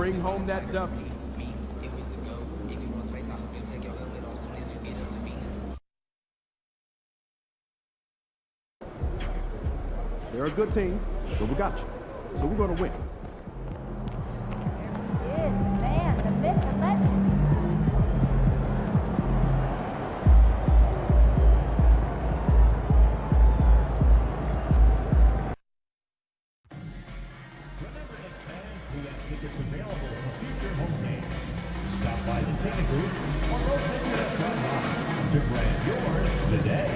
bring home that W. They're a good team, but we got you. So we're going to win. There he is, the man, the myth, the legend. Remember that fans, we have tickets available for future home games. Stop by the ticket booth or rotate.com to grab yours today.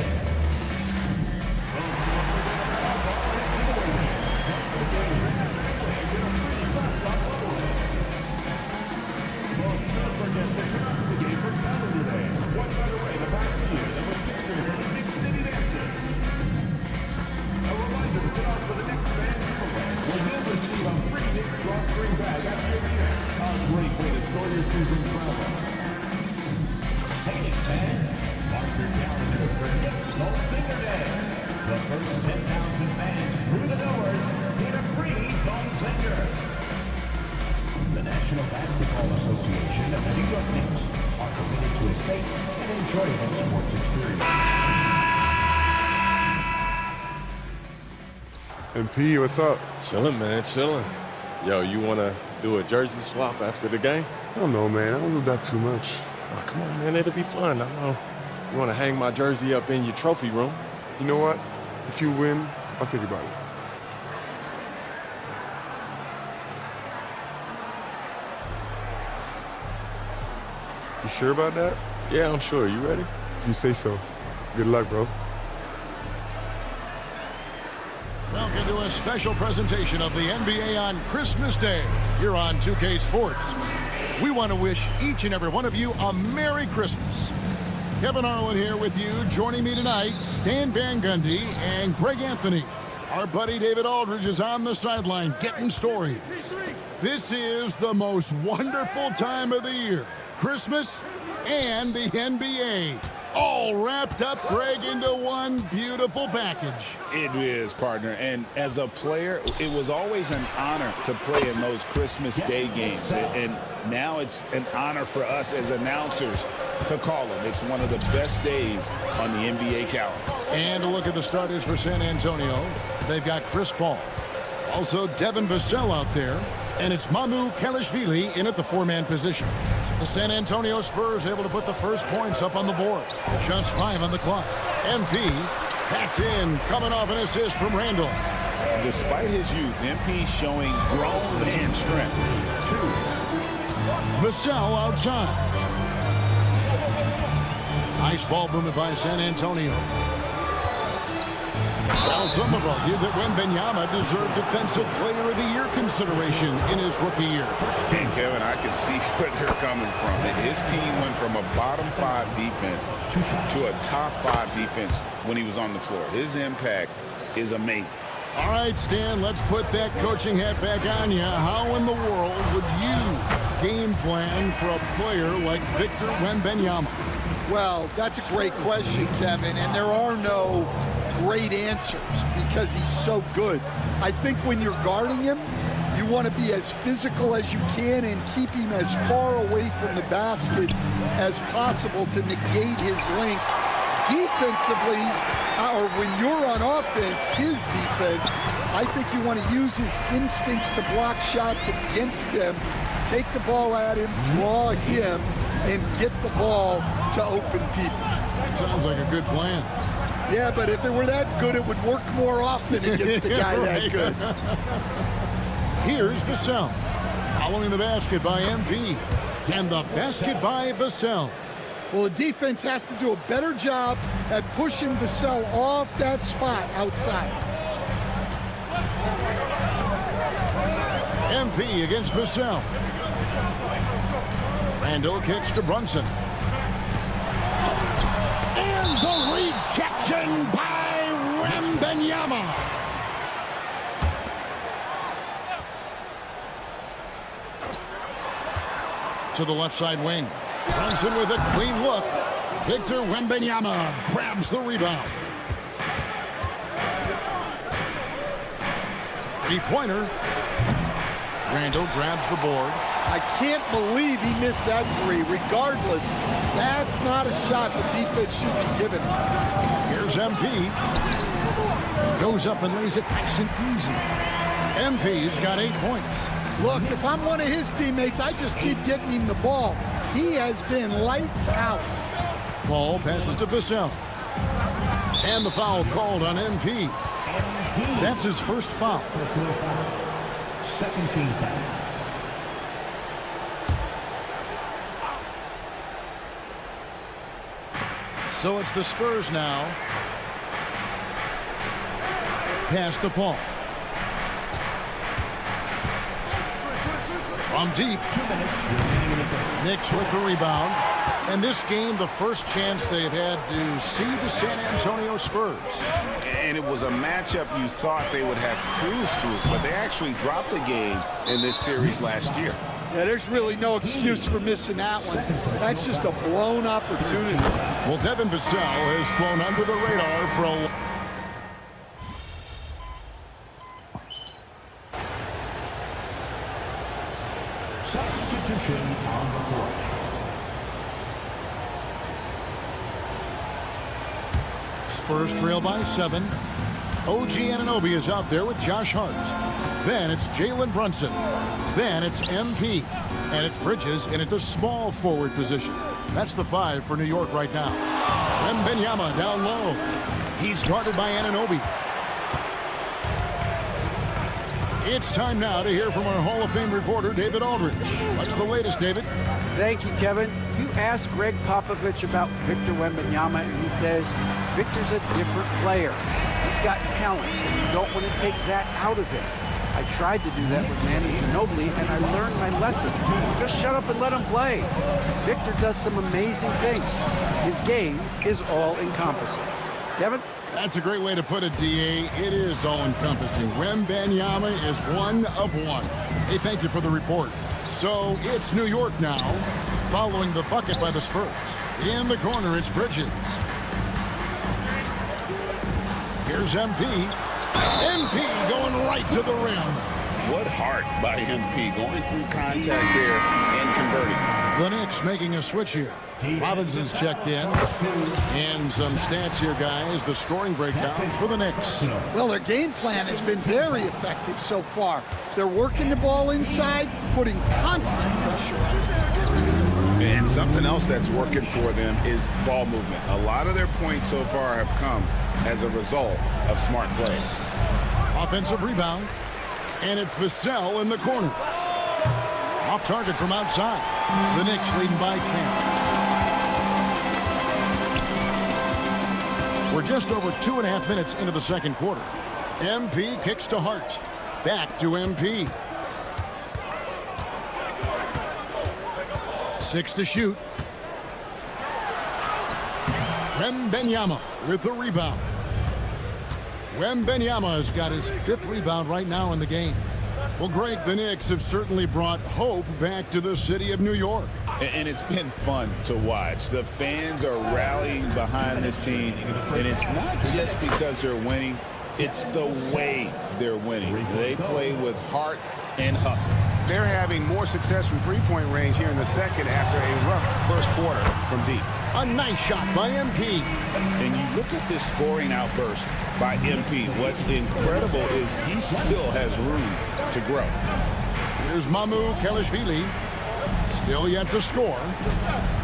MP, what's up? Chilling, man, chilling. Yo, you want to do a jersey swap after the game? I don't know, man. I don't do that too much. Oh, come on, man, it'll be fun. I know. You want to hang my jersey up in your trophy room? You know what? If you win, I'll think about it. You sure about that? Yeah, I'm sure. You ready? If you say so. Good luck, bro. Welcome to a special presentation of the NBA on Christmas Day here on 2K Sports. We want to wish each and every one of you a Merry Christmas. Kevin Harlan here with you. Joining me tonight, Stan Van Gundy and Greg Anthony. Our buddy David Aldridge is on the sideline getting story. This is the most wonderful time of the year. Christmas and the NBA. All wrapped up, Greg, into one beautiful package. It is, partner. And as a player, it was always an honor to play in those Christmas Day games. And now it's an honor for us as announcers to call them. It's one of the best days on the NBA calendar. And a look at the starters for San Antonio. They've got Chris Paul. Also Devin Vassell out there. And it's Mamu Kelishvili in at the four-man position. So the San Antonio Spurs able to put the first points up on the board. Just 5 on the clock. MP backs in, coming off an assist from Randall. Despite his youth, MP showing grown man strength. Vassell outside. Nice ball movement by San Antonio. Well, some have argued that Wembanyama deserved Defensive Player of the Year consideration in his rookie year. And Kevin, I can see where they're coming from. His team went from a bottom 5 defense to a top 5 defense when he was on the floor. His impact is amazing. All right, Stan, let's put that coaching hat back on you. How in the world would you game plan for a player like Victor Wembanyama? Well, that's a great question, Kevin, and there are no great answers because he's so good. I think when you're guarding him, you want to be as physical as you can and keep him as far away from the basket as possible to negate his length. Defensively, or when you're on offense, his defense, I think you want to use his instincts to block shots against him, take the ball at him, draw him, and get the ball to open people. Sounds like a good plan. Yeah, but if it were that good, it would work more often against a guy that good. Here's Vassell. Following the basket by MP. And the basket by Vassell. Well, the defense has to do a better job at pushing Vassell off that spot outside. MP against Vassell. Randall kicks to Brunson. And the rejection by Wembanyama. To the left side wing. Brunson with a clean look. Victor Wembanyama grabs the rebound. Three-pointer. Randall grabs the board. I can't believe he missed that three. Regardless, that's not a shot the defense should be giving him. Here's MP. Goes up and lays it nice and easy. MP's got 8 points. Look, if I'm one of his teammates, I just keep getting him the ball. He has been lights out. Paul passes to Vassell. And the foul called on MP. That's his first foul. Second team foul. So it's the Spurs now. Pass to Paul. From deep. Knicks with the rebound. And this game, the first chance they've had to see the San Antonio Spurs. And it was a matchup you thought they would have cruised through, but they actually dropped the game in this series last year. Yeah, there's really no excuse for missing that one. That's just a blown opportunity. Well, Devin Vassell has flown under the radar for a... Substitution on the court. Spurs trail by 7. OG Anunoby is out there with Josh Hart. Then it's Jalen Brunson. Then it's MP. And it's Bridges in at the small forward position. That's the 5 for New York right now. Wembanyama down low. He's guarded by Anunoby. It's time now to hear from our Hall of Fame reporter, David Aldridge. What's the latest, David? Thank you, Kevin. You asked Greg Popovich about Victor Wembanyama, and he says Victor's a different player. He's got talent, so you don't want to take that out of him. I tried to do that with Manu Ginobili, and I learned my lesson. Just shut up and let him play. Victor does some amazing things. His game is all-encompassing. Kevin? That's a great way to put it, D.A. It is all-encompassing. Wembanyama is one of one. Hey, thank you for the report. So it's New York now, following the bucket by the Spurs. In the corner, it's Bridges. Here's MP. MP going right to the rim. What heart by MP, going through contact there and converting. The Knicks making a switch here. Robinson's checked in. And some stats here, guys. The scoring breakdown for the Knicks. Well, their game plan has been very effective so far. They're working the ball inside, putting constant pressure on it. And something else that's working for them is ball movement. A lot of their points so far have come as a result of smart plays. Offensive rebound. And it's Vassell in the corner. Off target from outside. The Knicks leading by 10. We're just over 2.5 minutes into the second quarter. MP kicks to Hart. Back to MP. 6 to shoot. Wembanyama with the rebound. Wembanyama has got his 5th rebound right now in the game. Well, Greg, the Knicks have certainly brought hope back to the city of New York. And it's been fun to watch. The fans are rallying behind this team, and it's not just because they're winning, it's the way they're winning. They play with heart and hustle. They're having more success from three-point range here in the second after a rough first quarter from deep. A nice shot by MP. And you look at this scoring outburst by MP. What's incredible is he still has room to grow. Here's Mamu Kelishvili. Still yet to score.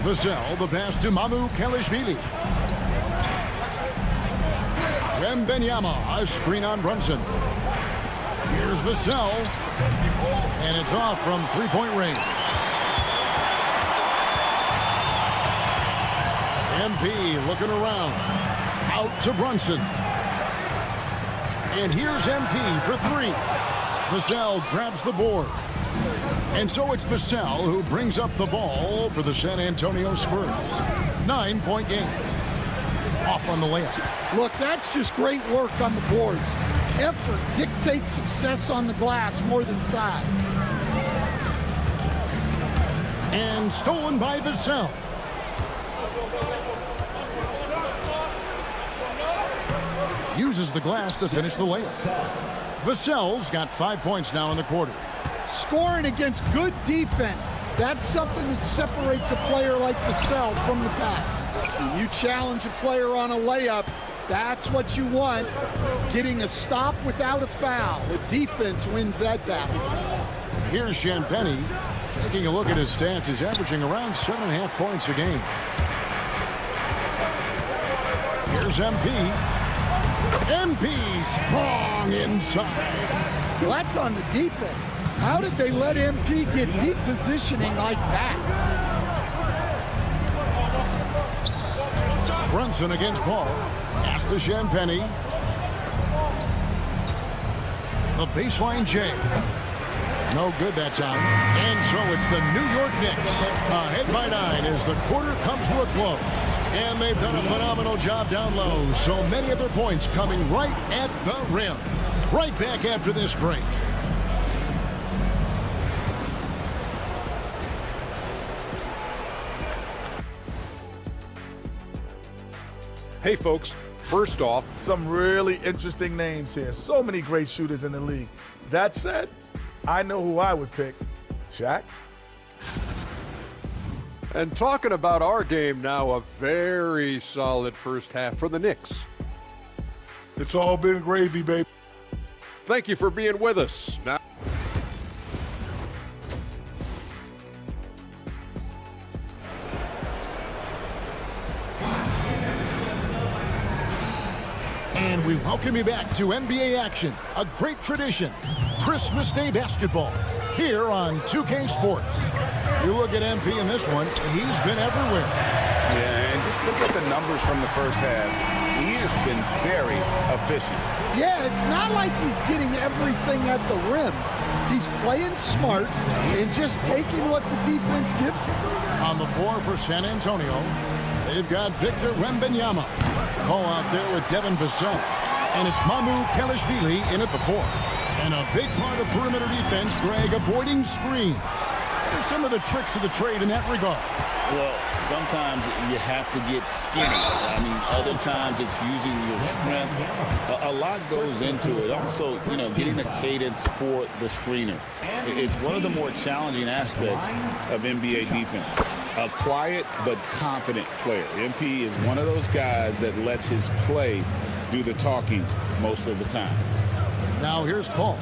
Vassell, the pass to Mamu Kelishvili. Wembanyama, a screen on Brunson. Here's Vassell. And it's off from three-point range. MP looking around. Out to Brunson. And here's MP for 3. Vassell grabs the board. And so it's Vassell who brings up the ball for the San Antonio Spurs. 9-point game. Off on the layup. Look, that's just great work on the boards. Effort dictates success on the glass more than size. And stolen by Vassell. Uses the glass to finish the layup. Vassell's got 5 points now in the quarter. scoring against good defense. That's something that separates a player like Vassell from the pack. When you challenge a player on a layup, that's what you want. Getting a stop without a foul. The defense wins that battle. Here's Champagnie. Taking a look at his stats, he's averaging around 7.5 points a game. Here's MP. MP strong inside. Well, that's on the defense. How did they let MP get deep positioning like that? Brunson against Paul. Pass to Champagnie. The baseline J. No good that time. And so it's the New York Knicks. Ahead by 9 as the quarter comes to a close. And they've done a phenomenal job down low. So many of their points coming right at the rim. Right back after this break. Hey folks, first off, some really interesting names here. So many great shooters in the league. That said, I know who I would pick. Shaq? and talking about our game now, a very solid first half for the Knicks. It's all been gravy, baby. Thank you for being with us. Now, and we welcome you back to NBA action, a great tradition, Christmas Day basketball, here on 2K Sports. You look at MP in this one, he's been everywhere. Yeah, and just look at the numbers from the first half. He has been very efficient. Yeah, it's not like he's getting everything at the rim. He's playing smart and just taking what the defense gives him. On the floor for San Antonio, they've got Victor Wembanyama. Call out there with Devin Vassell. And it's Mamu Kelishvili in at the 4. And a big part of perimeter defense, Greg, avoiding screens. What are some of the tricks of the trade in that regard? Well, sometimes you have to get skinny. I mean, other times it's using your strength. A lot goes into it. Also, you know, getting a cadence for the screener. It's one of the more challenging aspects of NBA defense. A quiet but confident player. MP is one of those guys that lets his play do the talking most of the time. Now here's Paul.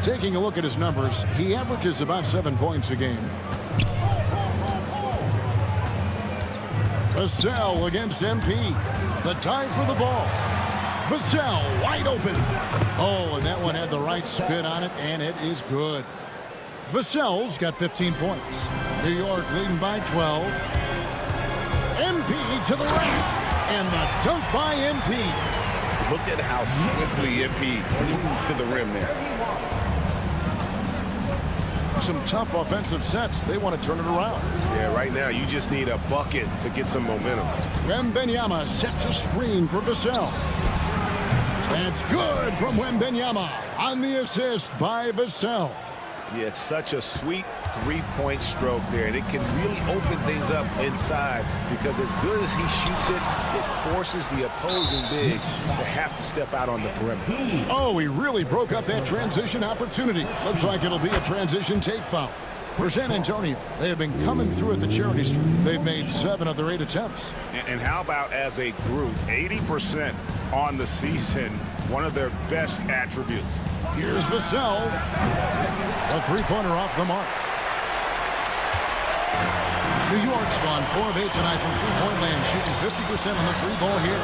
Taking a look at his numbers, he averages about 7 points a game. Vassell against MP. The time for the ball. Vassell wide open. Oh, and that one had the right spin on it, and it is good. Vassell's got 15 points. New York leading by 12. MP to the right. And the dunk by MP. Look at how swiftly MP moves to the rim there. Some tough offensive sets. They want to turn it around. Yeah, right now you just need a bucket to get some momentum. Wembanyama sets a screen for Vassell. That's good from Wembanyama on the assist by Vassell. Yeah, it's such a sweet three-point stroke there, and it can really open things up inside because as good as he shoots it, it forces the opposing bigs to have to step out on the perimeter. Oh, he really broke up that transition opportunity. Looks like it'll be a transition take foul. For San Antonio, they have been coming through at the charity stripe. They've made 7 of their 8 attempts. And how about as a group, 80% on the season, one of their best attributes. Here's Vassell. A three-pointer off the mark. New York's gone 4 of 8 tonight from three-point land, shooting 50% on the free ball here.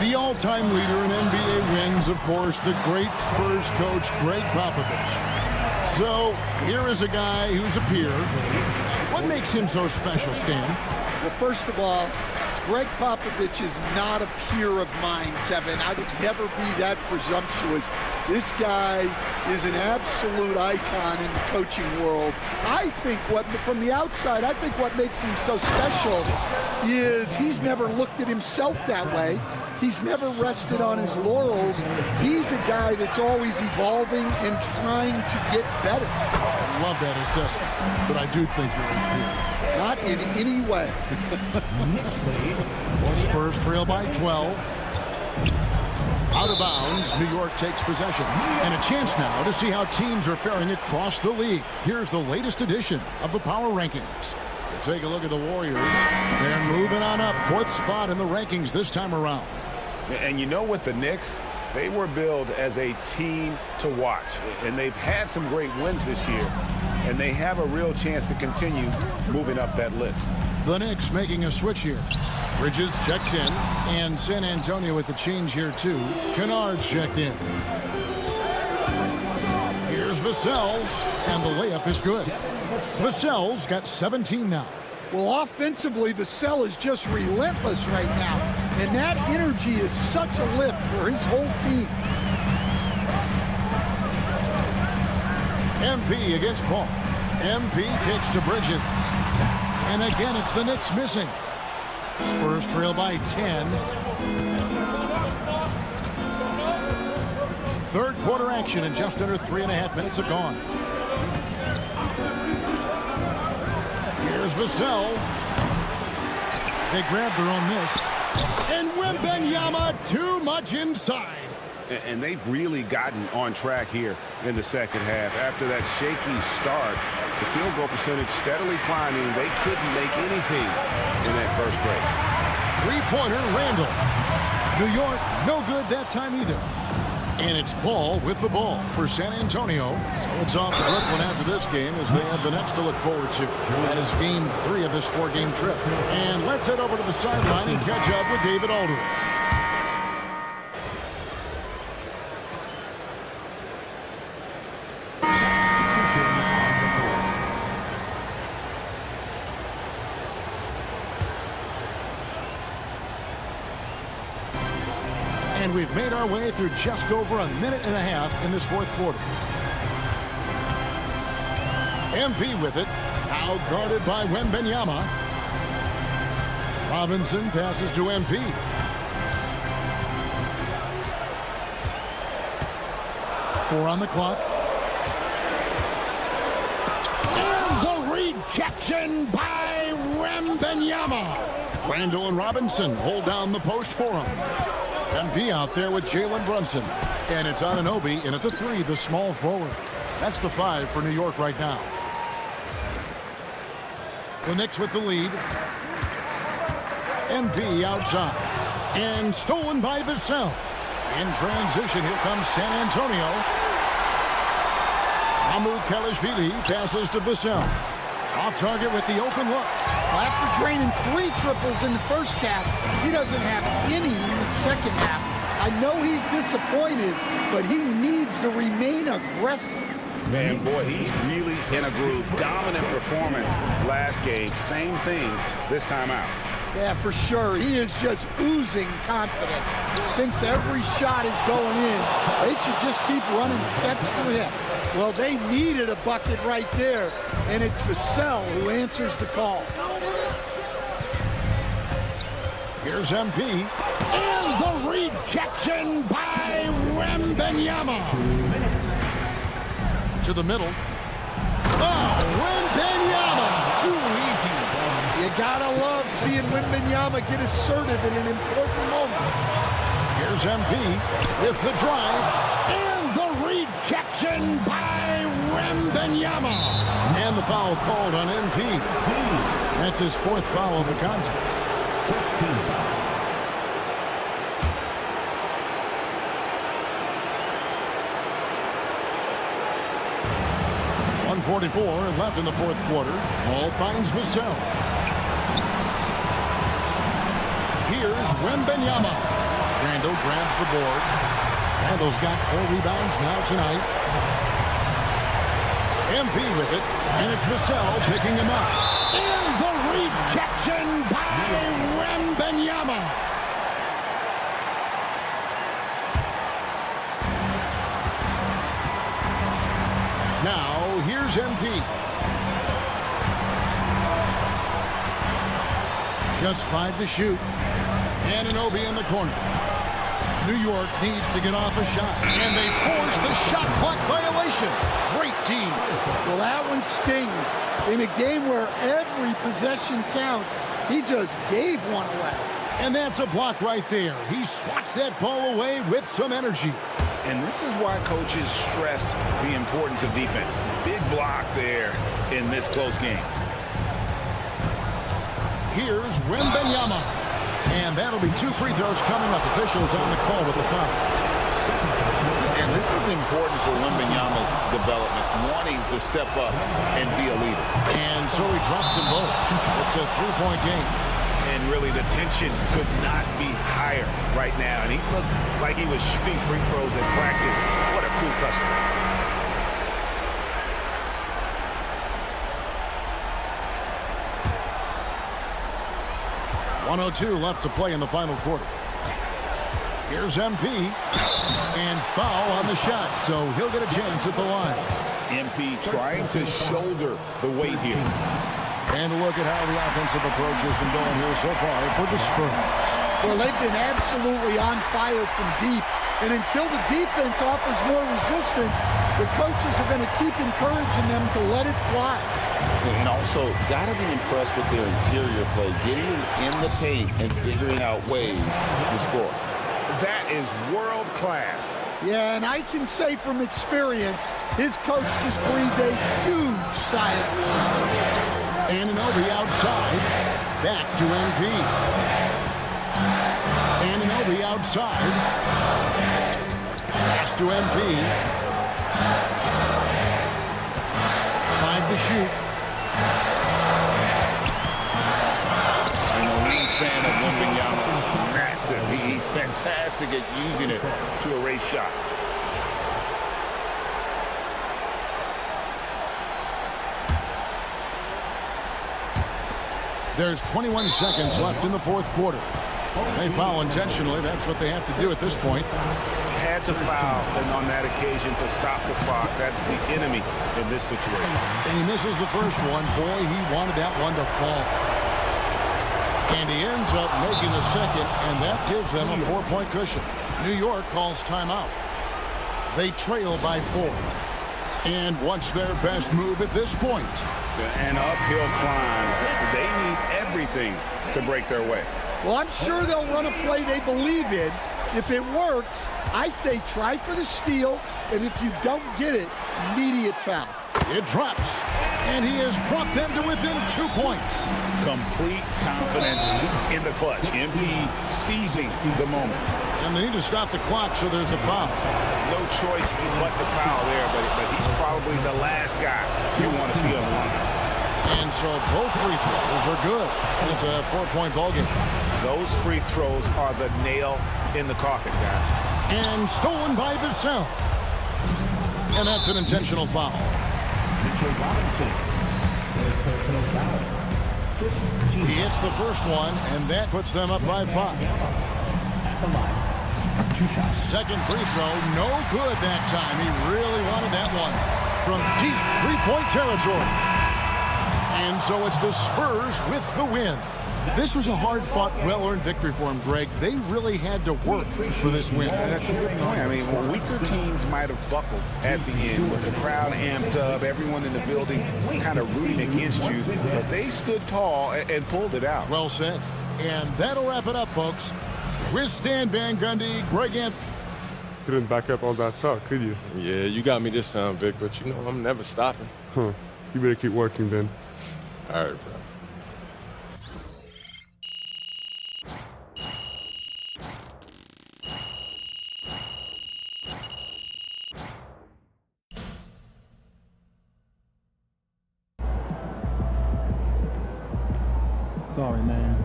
The all-time leader in NBA wins, of course, the great Spurs coach, Greg Popovich. So here is a guy who's a peer. What makes him so special, Stan? Well, first of all, Greg Popovich is not a peer of mine, Kevin. I would never be that presumptuous. This guy is an absolute icon in the coaching world. I think from the outside, I think what makes him so special is he's never looked at himself that way. He's never rested on his laurels. He's a guy that's always evolving and trying to get better. I love that assessment, but I do think you're his peer. Not in any way. Spurs trail by 12. Out of bounds, New York takes possession. And a chance now to see how teams are faring across the league. Here's the latest edition of the Power Rankings. Take a look at the Warriors. They're moving on up. 4th spot in the rankings this time around. And you know, with the Knicks, they were billed as a team to watch. And they've had some great wins this year. And they have a real chance to continue moving up that list. The Knicks making a switch here. Bridges checks in. And San Antonio with the change here, too. Kennard's checked in. Here's Vassell. And the layup is good. Vassell's got 17 now. Well, offensively, Vassell is just relentless right now. And that energy is such a lift for his whole team. MP against Paul. MP kicks to Bridges. And again, it's the Knicks missing. Spurs trail by 10. Third quarter action in just under 3.5 minutes have gone. Here's Vassell. They grab their own miss. And Wembanyama too much inside. And they've really gotten on track here in the second half. After that shaky start, the field goal percentage steadily climbing. They couldn't make anything in that first break. Three-pointer, Randall. New York, no good that time either. And it's Paul with the ball for San Antonio. So it's off to Brooklyn after this game as they have the next to look forward to. That is game 3 of this 4-game trip. And let's head over to the sideline and catch up with David Aldridge. And we've made our way through just over a minute and a half in this 4th quarter. MP with it. Now guarded by Wembanyama. Robinson passes to MP. Four on the clock. And the rejection by Wembanyama. Randall and Robinson hold down the post for him. MP out there with Jalen Brunson. And it's Anunoby in at the 3, the small forward. That's the 5 for New York right now. The Knicks with the lead. MP outside. And stolen by Vassell. In transition, here comes San Antonio. Mahmoud Kalashvili passes to Vassell. Off target with the open look. After draining 3 triples in the first half, he doesn't have any in the second half. I know he's disappointed, but he needs to remain aggressive. Man, boy, he's really in a groove. Dominant performance last game. Same thing this time out. Yeah, for sure. He is just oozing confidence. Thinks every shot is going in. They should just keep running sets for him. Well, they needed a bucket right there, and it's Vassell who answers the call. Here's MP. And the rejection by Wembanyama. To the middle. Oh, Wembanyama. Too easy for him. You gotta love seeing Wembanyama get assertive in an important moment. Here's MP with the drive. And the rejection by Wembanyama. And the foul called on MP. That's his 4th foul of the contest. 1:44 left in the 4th quarter. Ball finds Vassell. Here's Wembanyama. Randall grabs the board. Randall's got 4 rebounds now tonight. MP with it, and it's Vassell picking him up. And the rejection by Wembanyama. Now, here's MP. Just 5 to shoot. Anunoby in the corner. New York needs to get off a shot. And they force the shot clock violation. Great team. Well, that one stings. In a game where every possession counts, he just gave one away. And that's a block right there. He swats that ball away with some energy. And this is why coaches stress the importance of defense. Big block there in this close game. Here's Wembanyama. And that'll be 2 free throws coming up. Officials on the call with the foul. And this is important for Wembanyama's development, wanting to step up and be a leader. And so he drops them both. It's a 3-point game. And really, the tension could not be higher right now. And he looked like he was shooting free throws in practice. What a cool customer. .102 left to play in the final quarter. Here's MP. And foul on the shot, so he'll get a chance at the line. MP trying to shoulder the weight here. And look at how the offensive approach has been going here so far for the Spurs. Well, they've been absolutely on fire from deep. And until the defense offers more resistance, the coaches are going to keep encouraging them to let it fly. And also, got to be impressed with their interior play, getting in the paint and figuring out ways to score. That is world class. Yeah, and I can say from experience, his coach just breathed a huge sigh of relief. Anunoby outside. Back to MP. Anunoby outside. Pass to MP. 5 to shoot. And the wingspan of Wembanyama is massive. He's fantastic at using it to erase shots. There's 21 seconds left in the fourth quarter. They foul intentionally. That's what they have to do at this point. Had to foul on that occasion to stop the clock. That's the enemy in this situation. And he misses the first one. Boy, he wanted that one to fall. And he ends up making the second, and that gives them a 4-point cushion. New York calls timeout. They trail by 4. And what's their best move at this point? An uphill climb. They need everything to break their way. Well, I'm sure they'll run a play they believe in. If it works, I say try for the steal, and if you don't get it, immediate foul. It drops, and he has brought them to within 2 points. Complete confidence in the clutch. MP seizing the moment. And they need to stop the clock, so there's a foul. No choice but to foul there, but he's probably the last guy you want to see on the line. And so both free throws are good. It's a 4-point ball game. Those free throws are the nail in the coffin, guys. And stolen by Vassell. And that's an intentional foul. Mitchell Robinson for a personal foul. He hits the first one, and that puts them up by 5. At the line. 2 shots. Second free throw, no good that time. He really wanted that one from deep 3-point territory. And so it's the Spurs with the win. This was a hard-fought, well-earned victory for him, Greg. They really had to work for this win. That's a good point. I mean, weaker teams might have buckled at the end with the crowd amped up, everyone in the building kind of rooting against you, but they stood tall and pulled it out. Well said. And that'll wrap it up, folks. With Stan Van Gundy, Greg Anthony. Couldn't back up all that talk, could you? Yeah, you got me this time, Vic, but you know I'm never stopping. Huh. You better keep working then. All right, bro. Sorry, man.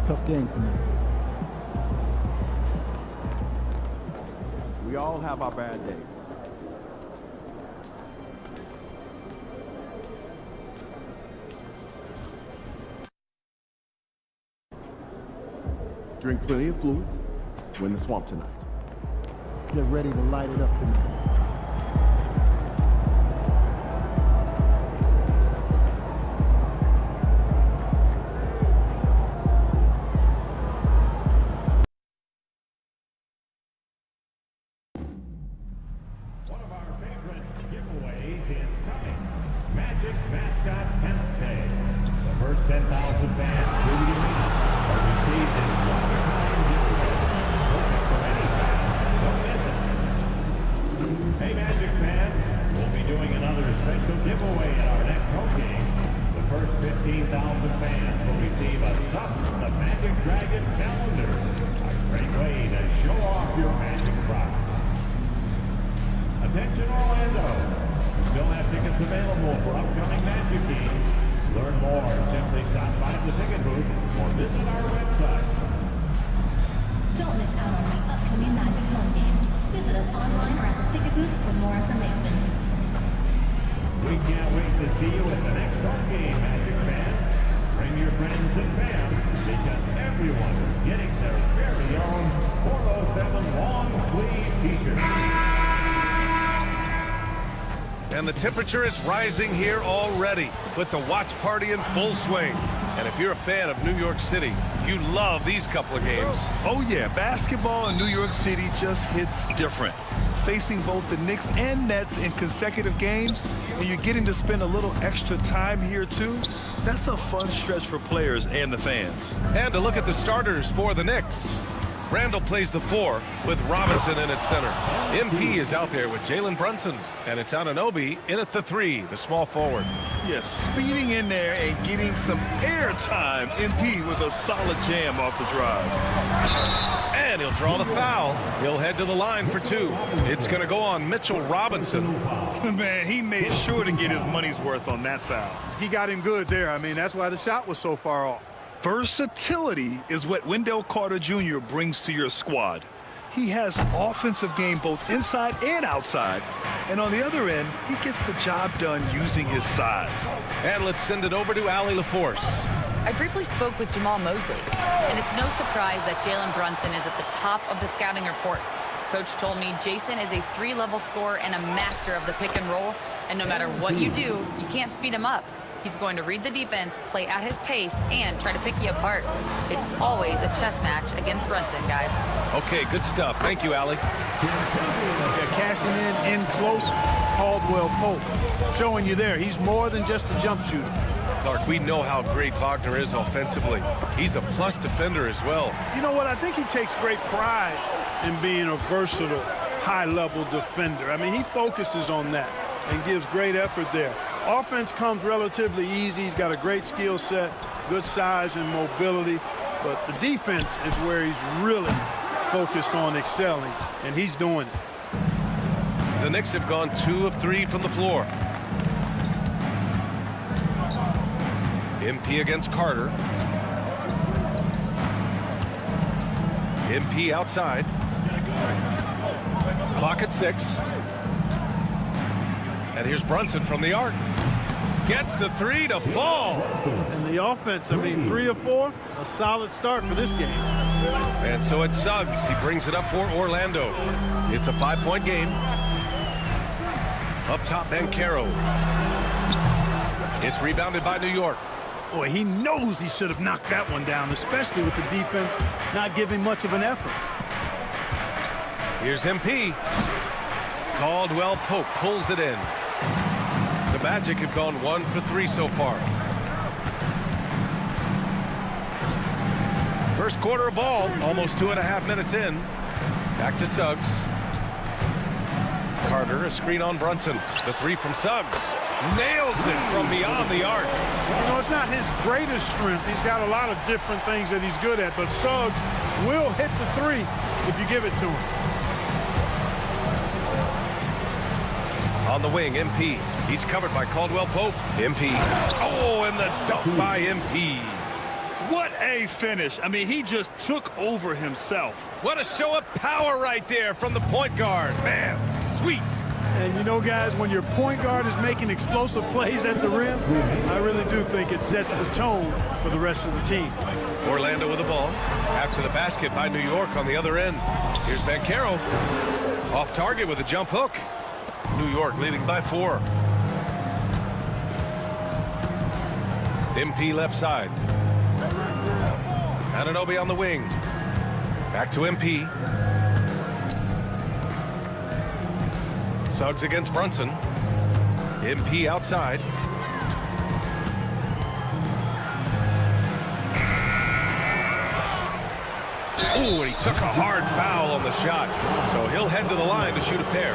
Tough game tonight. We all have our bad days. Drink plenty of fluids. Win the swamp tonight. Get ready to light it up tonight. One of our favorite giveaways is coming. Magic Mascot Talent Day. The first 10,000 fans through the arena will receive this 15,000 fans will receive a Stuff the Magic Dragon calendar. A great way to show off your Magic pride. Attention Orlando. Still have tickets available for upcoming Magic games. Learn more. Simply stop by the ticket booth or visit our website. Don't miss out on the upcoming Magic home games. Visit us online or at the ticket booth for more information. We can't wait to see you at the next home game, Magic fans. Bring your friends and fam because everyone is getting their very own 407 long sleeve t-shirt. And the temperature is rising here already with the watch party in full swing. And if you're a fan of New York City, you love these couple of games. Oh yeah, basketball in New York City just hits different. Facing both the Knicks and Nets in consecutive games, and you're getting to spend a little extra time here too. That's a fun stretch for players and the fans. And to look at the starters for the Knicks. Randall plays the 4 with Robinson in at center. MP is out there with Jalen Brunson, and it's Anunoby in at the 3, the small forward. Yes, speeding in there and getting some air time. MP with a solid jam off the drive. And he'll draw the foul. He'll head to the line for 2. It's going to go on Mitchell Robinson. Man, he made sure to get his money's worth on that foul. He got him good there. I mean, that's why the shot was so far off. Versatility is what Wendell Carter Jr. brings to your squad. He has offensive game both inside and outside. And on the other end, he gets the job done using his size. And let's send it over to Allie LaForce. I briefly spoke with Jamal Mosley, and it's no surprise that Jalen Brunson is at the top of the scouting report. Coach told me Jason is a 3-level scorer and a master of the pick and roll, and no matter what you do, you can't speed him up. He's going to read the defense, play at his pace, and try to pick you apart. It's always a chess match against Brunson, guys. Okay, good stuff. Thank you, Allie. They're cashing in close. Caldwell Pope showing you there. He's more than just a jump shooter. Clark, we know how great Wagner is offensively. He's a plus defender as well. You know what? I think he takes great pride in being a versatile, high-level defender. I mean, he focuses on that and gives great effort there. Offense comes relatively easy. He's got a great skill set, good size and mobility. But the defense is where he's really focused on excelling, and he's doing it. The Knicks have gone 2 of 3 from the floor. MP against Carter. MP outside. Clock at 6. And here's Brunson from the arc. Gets the 3 to fall. And the offense, I mean, 3 of 4, a solid start for this game. And so it's Suggs. He brings it up for Orlando. It's a 5-point game. Up top, Banchero. It's rebounded by New York. Boy, he knows he should have knocked that one down, especially with the defense not giving much of an effort. Here's MP. Caldwell Pope pulls it in. The Magic have gone 1 for 3 so far. First quarter of ball, almost 2.5 minutes in. Back to Suggs. Carter, a screen on Brunson. The 3 from Suggs. Nails it from beyond the arc. You know, it's not his greatest strength. He's got a lot of different things that he's good at, but Suggs will hit the 3 if you give it to him. On the wing, MP. He's covered by Caldwell Pope. MP. Oh, and the dunk by MP. What a finish. I mean, he just took over himself. What a show of power right there from the point guard. Man, sweet. And you know, guys, when your point guard is making explosive plays at the rim, I really do think it sets the tone for the rest of the team. Orlando with the ball. After the basket by New York on the other end. Here's Banchero. Off target with a jump hook. New York leading by 4. MP left side. Anunoby on the wing. Back to MP. Suggs against Brunson. MP outside. Oh, and he took a hard foul on the shot. So he'll head to the line to shoot a pair.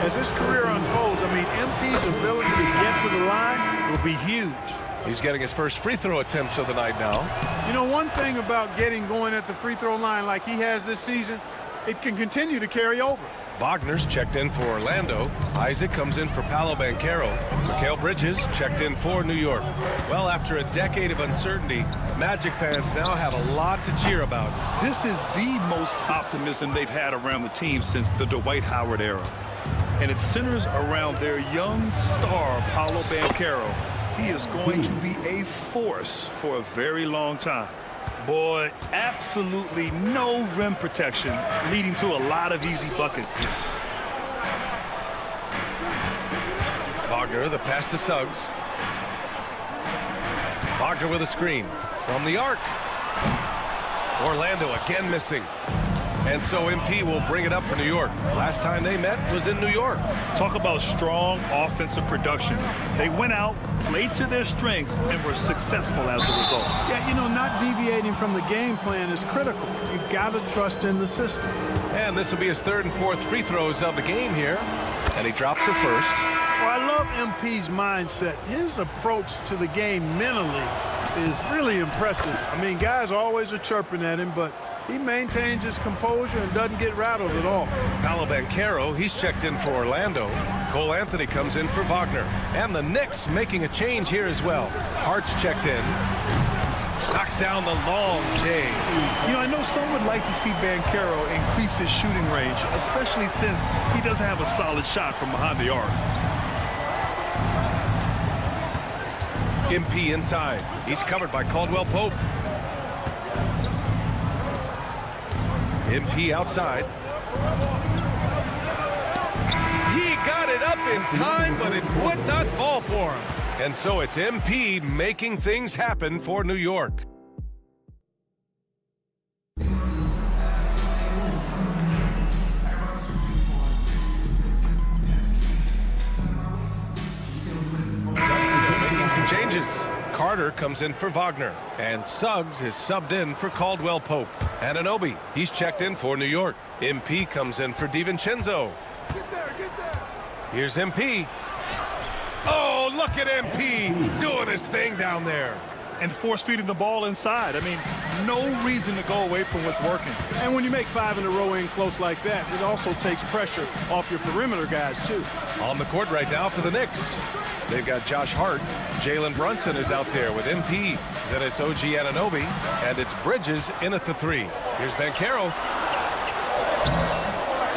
As his career unfolds, I mean, MP's ability to get to the line will be huge. He's getting his first free throw attempts of the night now. You know, one thing about getting going at the free throw line like he has this season, it can continue to carry over. Wagner's checked in for Orlando. Isaac comes in for Paolo Banchero. Mikal Bridges checked in for New York. Well, after a decade of uncertainty, Magic fans now have a lot to cheer about. This is the most optimism they've had around the team since the Dwight Howard era. And it centers around their young star, Paolo Banchero. He is going to be a force for a very long time. Boy, absolutely no rim protection, leading to a lot of easy buckets here. Wagner, the pass to Suggs. Wagner with a screen from the arc. Orlando again missing. And so MP will bring it up for New York. Last time they met was in New York. Talk about strong offensive production. They went out, played to their strengths, and were successful as a result. Yeah, you know, not deviating from the game plan is critical. You got to trust in the system. And this will be his third and fourth free throws of the game here. And he drops it first. Well, I love MP's mindset. His approach to the game mentally is really impressive. I mean, guys always are chirping at him, but he maintains his composure and doesn't get rattled at all. Paolo Banchero, he's checked in for Orlando. Cole Anthony comes in for Wagner. And the Knicks making a change here as well. Hart's checked in. Knocks down the long J. You know, I know some would like to see Banchero increase his shooting range, especially since he doesn't have a solid shot from behind the arc. MP inside. He's covered by Caldwell Pope. MP outside. He got it up in time, but it would not fall for him. And so it's MP making things happen for New York. Making some changes. Carter comes in for Wagner, and Suggs is subbed in for Caldwell Pope. Anunoby, he's checked in for New York. MP comes in for DiVincenzo. Here's MP. Oh, look at MP doing his thing down there. And force-feeding the ball inside. I mean, no reason to go away from what's working. And when you make 5 in a row in close like that, it also takes pressure off your perimeter guys, too. On the court right now for the Knicks. They've got Josh Hart. Jalen Brunson is out there with MP. Then it's OG Anunoby, and it's Bridges in at the 3. Here's Banchero.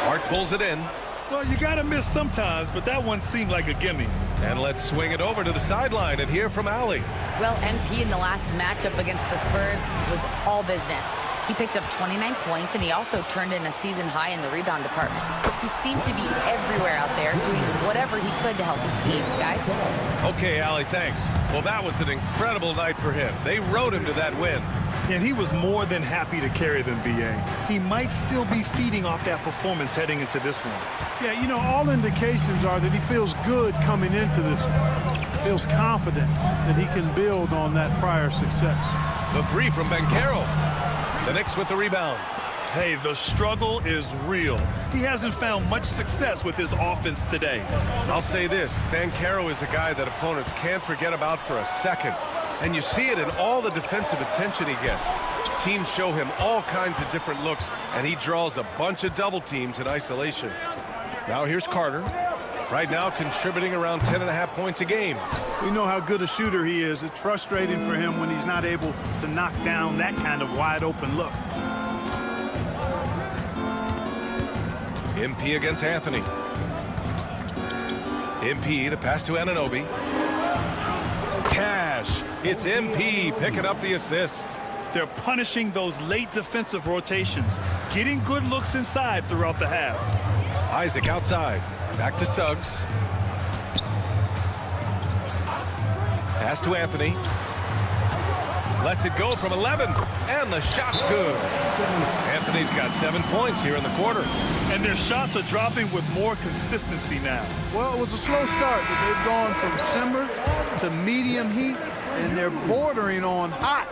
Hart pulls it in. Well, you got to miss sometimes, but that one seemed like a gimme. And let's swing it over to the sideline and hear from Allie. Well, MP in the last matchup against the Spurs was all business. He picked up 29 points, and he also turned in a season high in the rebound department. He seemed to be everywhere out there, doing whatever he could to help his team. Guys? Okay, Allie, thanks. Well, that was an incredible night for him. They rode him to that win. And he was more than happy to carry them, B.A. He might still be feeding off that performance heading into this one. Yeah, you know, all indications are that he feels good coming into this one. Feels confident that he can build on that prior success. The 3 from Banchero. The Knicks with the rebound. Hey, the struggle is real. He hasn't found much success with his offense today. I'll say this, Banchero is a guy that opponents can't forget about for a second. And you see it in all the defensive attention he gets. Teams show him all kinds of different looks, and he draws a bunch of double teams in isolation. Now here's Carter. Right now contributing around 10.5 points a game. We know how good a shooter he is. It's frustrating for him when he's not able to knock down that kind of wide open look. MP against Anthony. MP, the pass to Anunoby. Cash. It's MP picking up the assist. They're punishing those late defensive rotations, getting good looks inside throughout the half. Isaac outside. Back to Suggs. Pass to Anthony. Lets it go from 11. And the shot's good. Anthony's got 7 points here in the quarter. And their shots are dropping with more consistency now. Well, it was a slow start, but they've gone from simmer to medium heat, and they're bordering on hot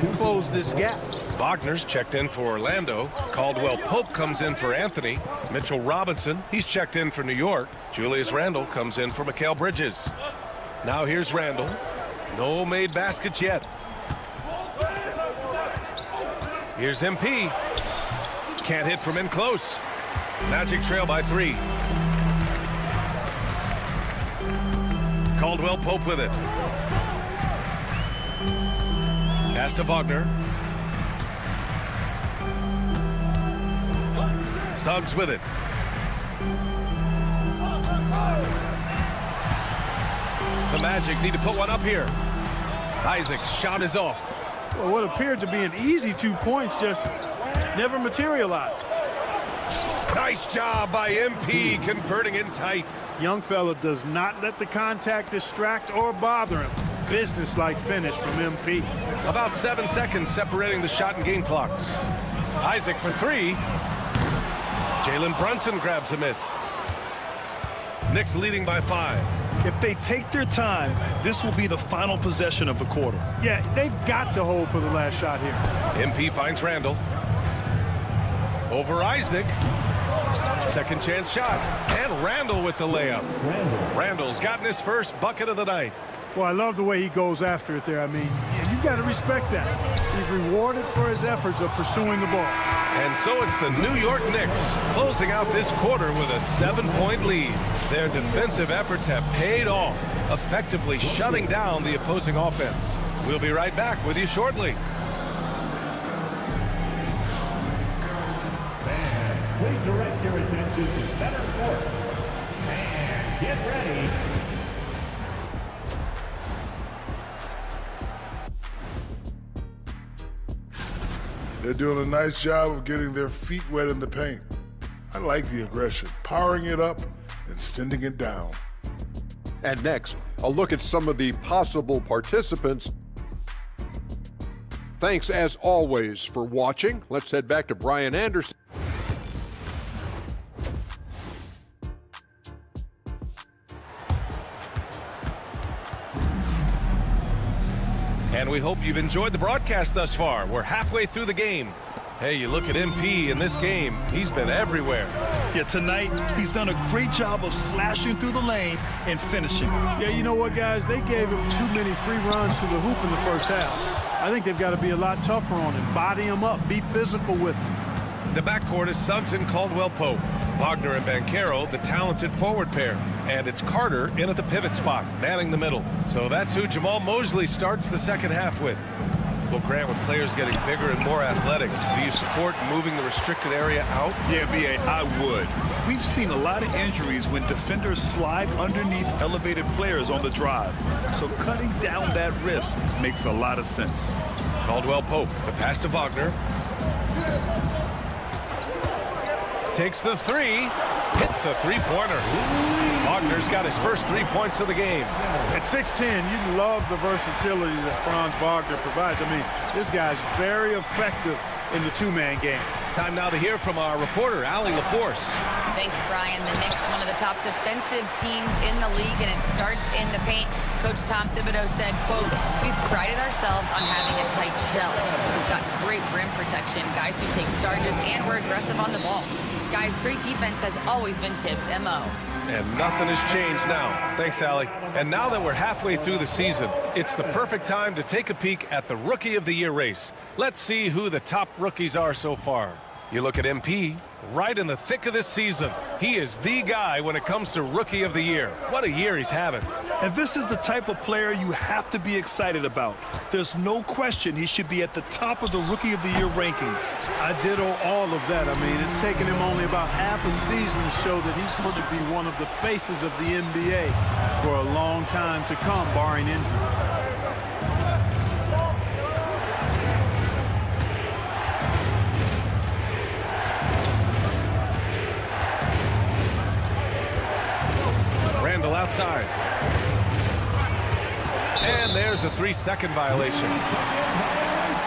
to close this gap. Wagner's checked in for Orlando. Caldwell Pope comes in for Anthony. Mitchell Robinson, he's checked in for New York. Julius Randle comes in for Mikal Bridges. Now here's Randle. No made baskets yet. Here's MP. Can't hit from in close. Magic trail by 3. Caldwell Pope with it. Pass to Wagner. Suggs with it. The Magic need to put one up here. Isaac's shot is off. Well, what appeared to be an easy 2 points just never materialized. Nice job by MP converting in tight. Young fella does not let the contact distract or bother him. Business-like finish from MP. About 7 seconds separating the shot and game clocks. Isaac for 3. Jalen Brunson grabs a miss. Knicks leading by 5. If they take their time, this will be the final possession of the quarter. Yeah, they've got to hold for the last shot here. MP finds Randall. Over Isaac. Second chance shot. And Randall with the layup. Randall's gotten his first bucket of the night. Well, I love the way he goes after it there. I mean, you've got to respect that. He's rewarded for his efforts of pursuing the ball. And so it's the New York Knicks closing out this quarter with a 7-point lead. Their defensive efforts have paid off, effectively shutting down the opposing offense. We'll be right back with you shortly. Please direct your attention to center court. And get ready. They're doing a nice job of getting their feet wet in the paint. I like the aggression, powering it up and sending it down. And next, a look at some of the possible participants. Thanks, as always, for watching. Let's head back to Brian Anderson. And we hope you've enjoyed the broadcast thus far. We're halfway through the game. Hey, you look at MP in this game, he's been everywhere. Yeah, tonight, he's done a great job of slashing through the lane and finishing. Yeah, you know what, guys? They gave him too many free runs to the hoop in the first half. I think they've got to be a lot tougher on him. Body him up. Be physical with him. The backcourt is Suggs and Caldwell Pope. Wagner and Banchero, the talented forward pair. And it's Carter in at the pivot spot, manning the middle. So that's who Jamal Mosley starts the second half with. Well, Grant, with players getting bigger and more athletic, do you support moving the restricted area out? Yeah, B.A., I would. We've seen a lot of injuries when defenders slide underneath elevated players on the drive. So cutting down that risk makes a lot of sense. Caldwell Pope, the pass to Wagner. Takes the 3, hits the three-pointer. Wagner's got his first 3 points of the game. At 6'10", you love the versatility that Franz Wagner provides. I mean, this guy's very effective in the two-man game. Time now to hear from our reporter, Allie LaForce. Thanks, Brian. The Knicks, one of the top defensive teams in the league, and it starts in the paint. Coach Tom Thibodeau said, quote, "We've prided ourselves on having a tight shell. We've got great rim protection, guys who take charges, and we're aggressive on the ball. Guys, great defense has always been Tibbs' MO." And nothing has changed now. Thanks, Allie. And now that we're halfway through the season, it's the perfect time to take a peek at the Rookie of the Year race. Let's see who the top rookies are so far. You look at MP, right in the thick of this season. He is the guy when it comes to Rookie of the Year. What a year he's having. And this is the type of player you have to be excited about. There's no question he should be at the top of the Rookie of the Year rankings. I ditto all of that. I mean, it's taken him only about half a season to show that he's going to be one of the faces of the NBA for a long time to come, barring injury. Randall outside. And there's a 3-second violation.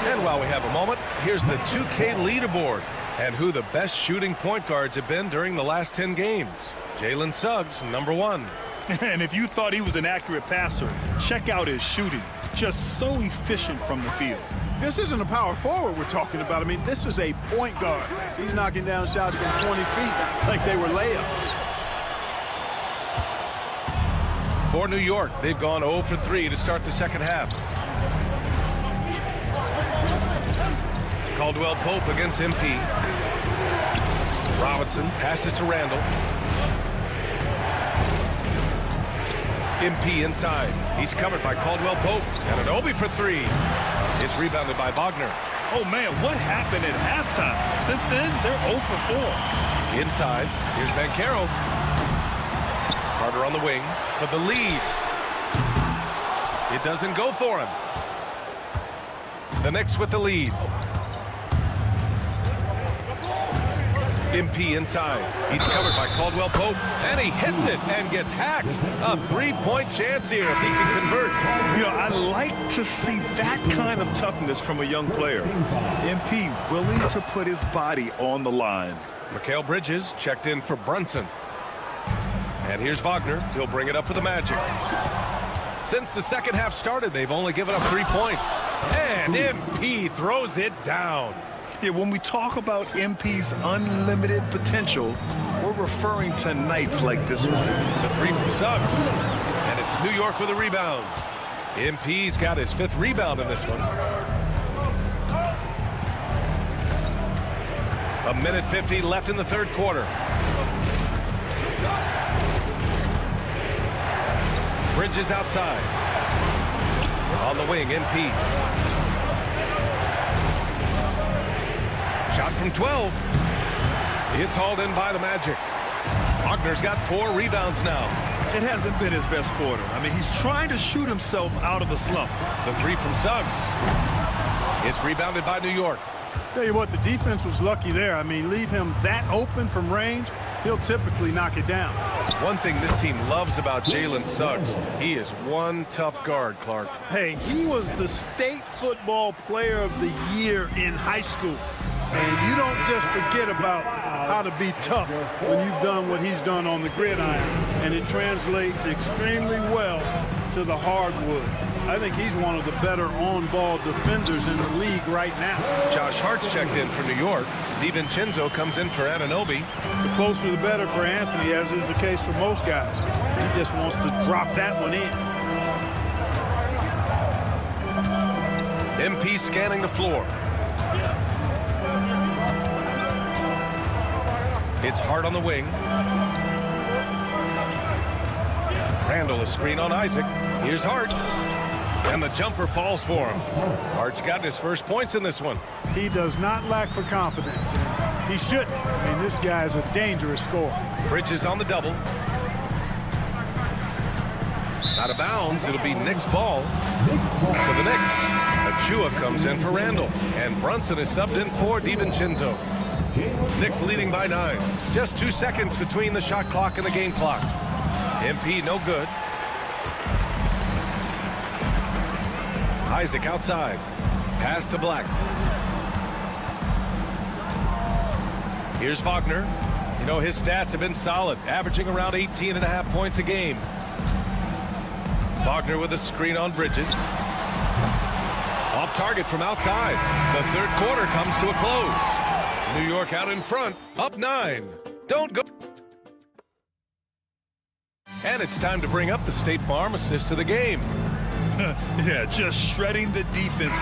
And while we have a moment, here's the 2K leaderboard and who the best shooting point guards have been during the last 10 games. Jalen Suggs, number 1. And if you thought he was an accurate passer, check out his shooting. Just so efficient from the field. This isn't a power forward we're talking about. I mean, this is a point guard. He's knocking down shots from 20 feet like they were layups. For New York, they've gone 0 for 3 to start the second half. Caldwell Pope against MP. Robinson passes to Randall. MP inside. He's covered by Caldwell Pope. Anunoby for 3. It's rebounded by Wagner. Oh, man, what happened at halftime? Since then, they're 0 for 4. Inside. Here's Banchero. Carter on the wing for the lead. It doesn't go for him. The Knicks with the lead. MP inside. He's covered by Caldwell Pope, and he hits it and gets hacked. A 3-point chance here if he can convert. You know, I like to see that kind of toughness from a young player. MP willing to put his body on the line. Mikal Bridges checked in for Brunson. And here's Wagner. He'll bring it up for the Magic. Since the second half started, they've only given up 3 points. And MP throws it down. Yeah, when we talk about MP's unlimited potential, we're referring to nights like this one. The 3 from Suggs. And it's New York with a rebound. MP's got his 5th rebound in this one. 1:50 left in the third quarter. Bridges outside. On the wing, MP. Shot from 12. It's hauled in by the Magic. Wagner's got 4 rebounds now. It hasn't been his best quarter. I mean, he's trying to shoot himself out of the slump. The 3 from Suggs. It's rebounded by New York. Tell you what, the defense was lucky there. I mean, leave him that open from range, he'll typically knock it down. One thing this team loves about Jalen Suggs, he is one tough guard, Clark. Hey, he was the state football player of the year in high school. And you don't just forget about how to be tough when you've done what he's done on the gridiron. And it translates extremely well to the hardwood. I think he's one of the better on-ball defenders in the league right now. Josh Hart's checked in for New York. DiVincenzo comes in for Anunoby. The closer the better for Anthony, as is the case for most guys. He just wants to drop that one in. MP scanning the floor. It's Hart on the wing. Randall a screen on Isaac. Here's Hart. And the jumper falls for him. Hart's gotten his first points in this one. He does not lack for confidence. He shouldn't. I mean, this guy is a dangerous scorer. Bridges on the double. Out of bounds. It'll be Knicks ball for the Knicks. Achua comes in for Randall. And Brunson is subbed in for DiVincenzo. Knicks leading by 9. Just 2 seconds between the shot clock and the game clock. MP no good. Isaac outside. Pass to Black. Here's Wagner. You know, his stats have been solid, averaging around 18.5 points a game. Wagner with a screen on Bridges. Off target from outside. The third quarter comes to a close. New York out in front, up 9. Don't go. And it's time to bring up the State Farm assist to the game. Yeah, just shredding the defense.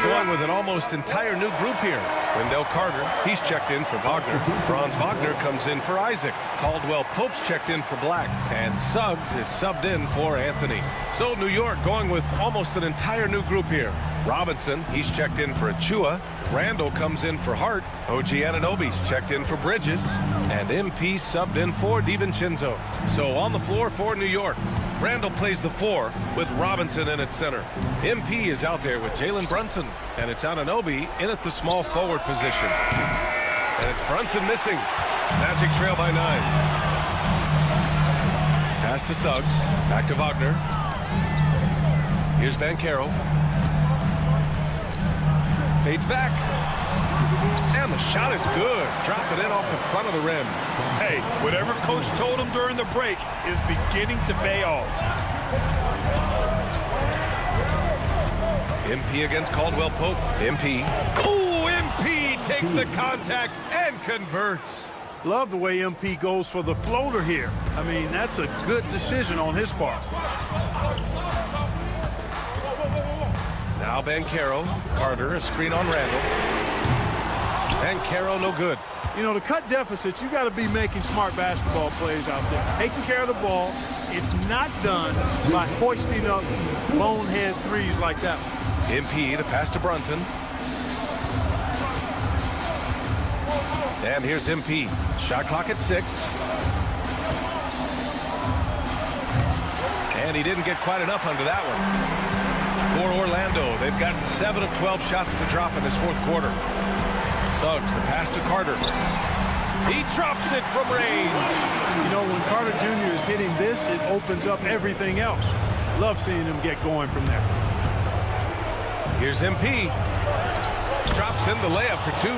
Going with an almost entire new group here. Wendell Carter, he's checked in for Wagner. Franz Wagner comes in for Isaac. Caldwell Pope's checked in for Black. And Suggs is subbed in for Anthony. So New York going with almost an entire new group here. Robinson, he's checked in for Achua. Randall comes in for Hart. OG Anunoby's checked in for Bridges. And MP subbed in for DiVincenzo. So on the floor for New York, Randall plays the 4 with Robinson in at center. MP is out there with Jalen Brunson. And it's Anunoby in at the small forward position. And it's Brunson missing. Magic trail by 9. Pass to Suggs. Back to Wagner. Here's Banchero. Fades back. And the shot is good. Drop it in off the front of the rim. Hey, whatever coach told him during the break is beginning to pay off. MP against Caldwell Pope. MP. Oh, MP takes the contact and and converts. Love the way MP goes for the floater here. I mean, that's a good decision on his part. Now Banchero. Carter, a screen on Randall. Banchero, no good. You know, to cut deficits, you got to be making smart basketball plays out there. Taking care of the ball. It's not done by hoisting up bonehead threes like that one. MP, the pass to Brunson. And here's MP. Shot clock at 6. And he didn't get quite enough under that one. For Orlando, they've gotten 7 of 12 shots to drop in this fourth quarter. Suggs, the pass to Carter. He drops it from range. You know, when Carter Jr. is hitting this, it opens up everything else. Love seeing him get going from there. Here's MP. Drops in the layup for 2.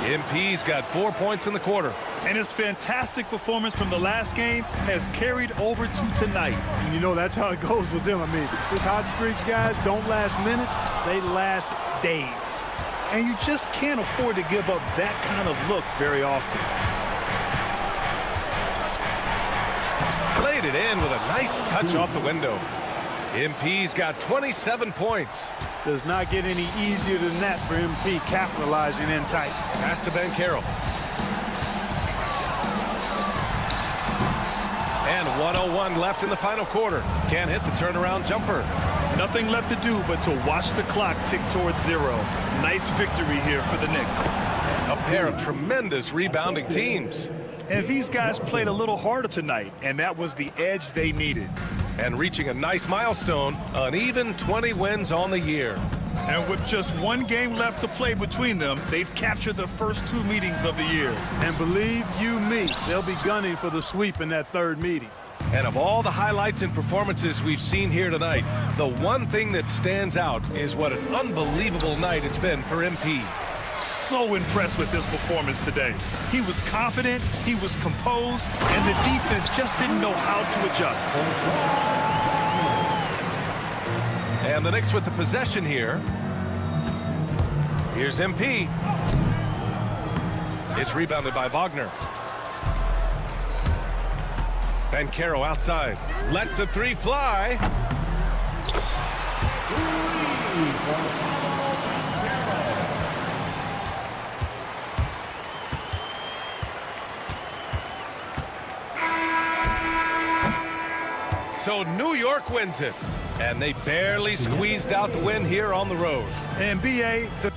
MP's got 4 points in the quarter. And his fantastic performance from the last game has carried over to tonight. And you know, that's how it goes with him. I mean, his hot streaks, guys, don't last minutes. They last days. And you just can't afford to give up that kind of look very often. Played it in with a nice touch off the window. MP's got 27 points. Does not get any easier than that for MP capitalizing in tight. Pass to Banchero. And 1:01 left in the final quarter. Can't hit the turnaround jumper. Nothing left to do but to watch the clock tick towards 0. Nice victory here for the Knicks. A pair of tremendous rebounding teams. And these guys played a little harder tonight, and that was the edge they needed. And reaching a nice milestone, an even 20 wins on the year. And with just 1 game left to play between them, they've captured the first 2 meetings of the year. And believe you me, they'll be gunning for the sweep in that 3rd meeting. And of all the highlights and performances we've seen here tonight, the one thing that stands out is what an unbelievable night it's been for MP. So impressed with his performance today. He was confident, he was composed, and the defense just didn't know how to adjust. And the Knicks with the possession here. Here's MP. It's rebounded by Wagner. Banchero outside. Lets the 3 fly. So New York wins it. And they barely squeezed out the win here on the road. And BA, the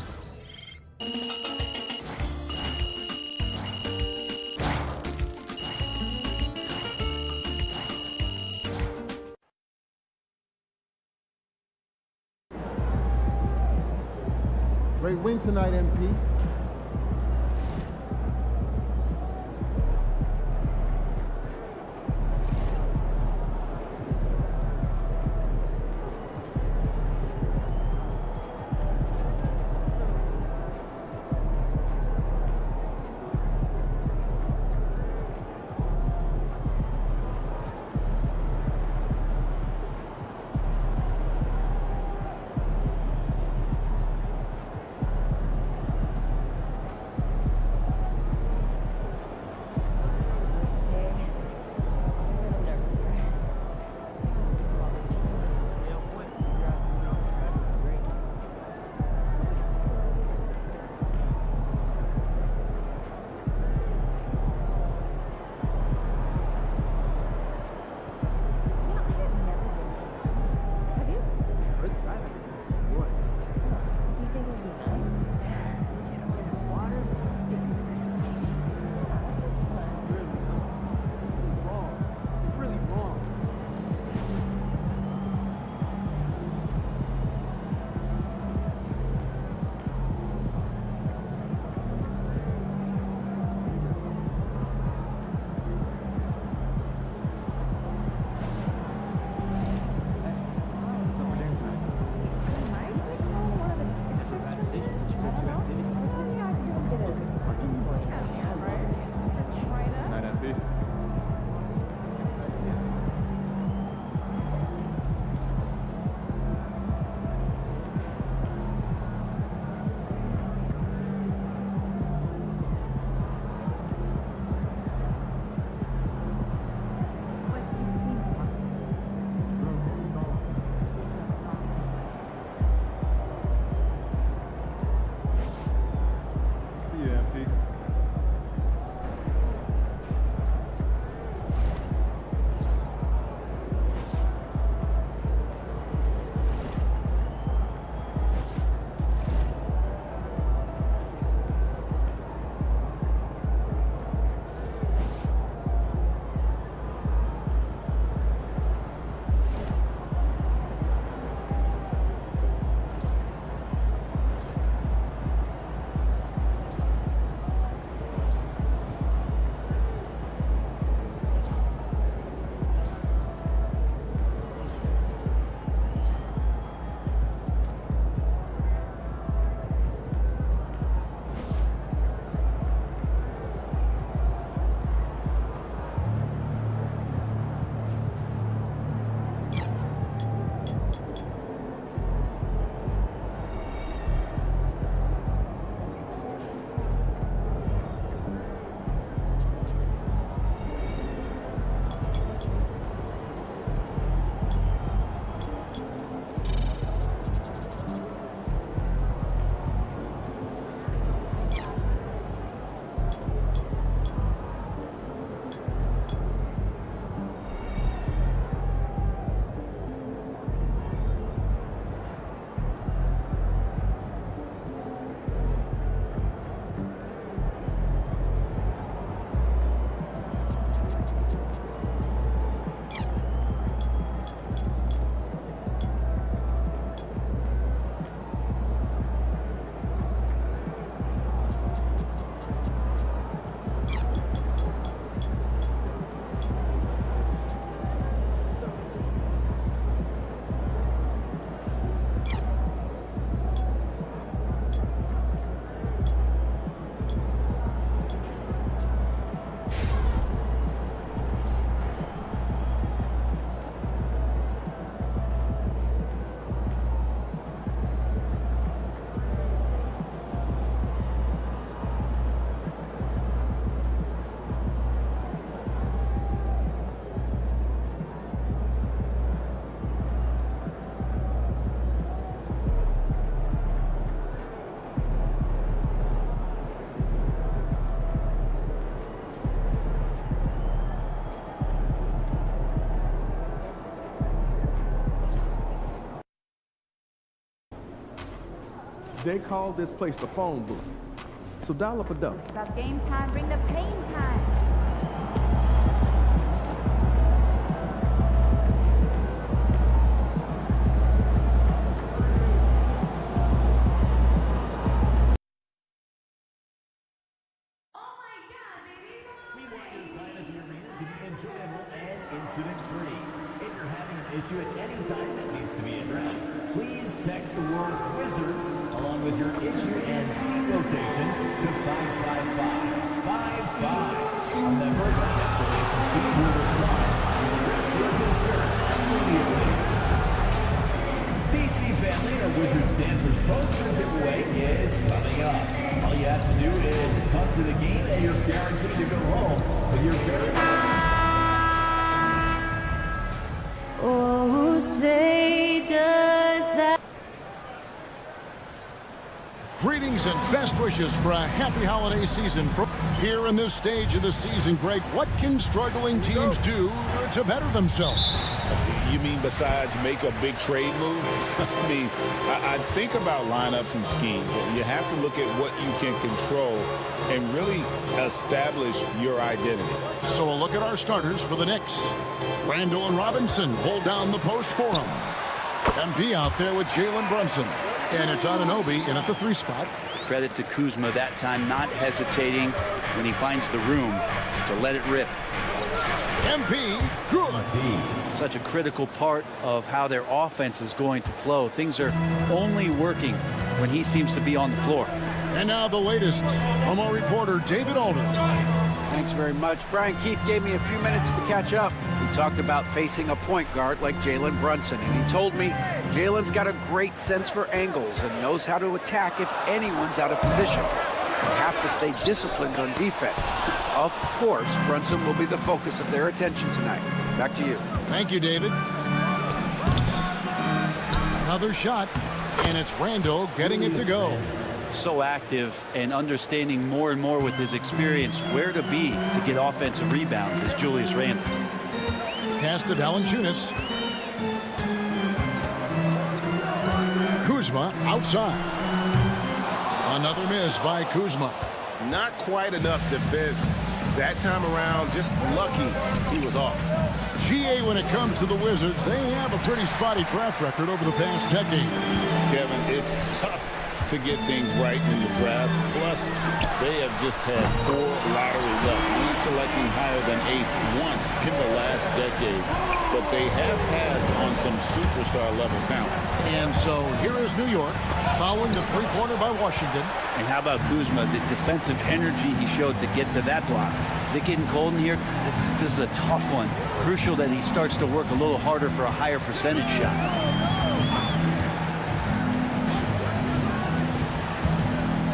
Great win tonight, MP. They call this place the phone booth. So dial up a dub. It's about game time, bring the pain time. Incident-free. If you're having an issue at any time that needs to be addressed, please text the word Wizards along with your issue and seat location to 55555. A member of the escalations team will respond to the rest of your concerns immediately. PC Family, a Wizards Dancers poster giveaway is coming up. All you have to do is come to the game and you're guaranteed to go home with your very Oh, say does that. Greetings and best wishes for a happy holiday season. From here in this stage of the season, Greg, what can struggling teams do to better themselves? You mean besides make a big trade move? I mean, I think about lineups and schemes. You have to look at what you can control and really establish your identity. So a look at our starters for the Knicks. Randall and Robinson hold down the post for him. MP out there with Jalen Brunson. And it's Anunoby in at the 3 spot. Credit to Kuzma that time, not hesitating when he finds the room to let it rip. MP, good. Such a critical part of how their offense is going to flow. Things are only working when he seems to be on the floor. And now the latest from our reporter, David Alder. Thanks very much. Brian Keefe gave me a few minutes to catch up. We talked about facing a point guard like Jalen Brunson, and he told me Jalen's got a great sense for angles and knows how to attack if anyone's out of position. You have to stay disciplined on defense. Of course, Brunson will be the focus of their attention tonight. Back to you. Thank you, David. Another shot, and it's Randall getting it to go. So active and understanding more and more with his experience where to be to get offensive rebounds is Julius Randle. Pass to Valanciunas. Kuzma outside. Another miss by Kuzma. Not quite enough defense. That time around, just lucky he was off. GA, when it comes to the Wizards, they have a pretty spotty track record over the past decade. Kevin, it's tough to get things right in the draft. Plus, they have just had poor lottery luck, only selecting higher than 8th once in the last decade. But they have passed on some superstar-level talent. And so here is New York, following the three-pointer by Washington. And how about Kuzma, the defensive energy he showed to get to that block. Is it getting cold in here? This is a tough one. Crucial that he starts to work a little harder for a higher percentage shot.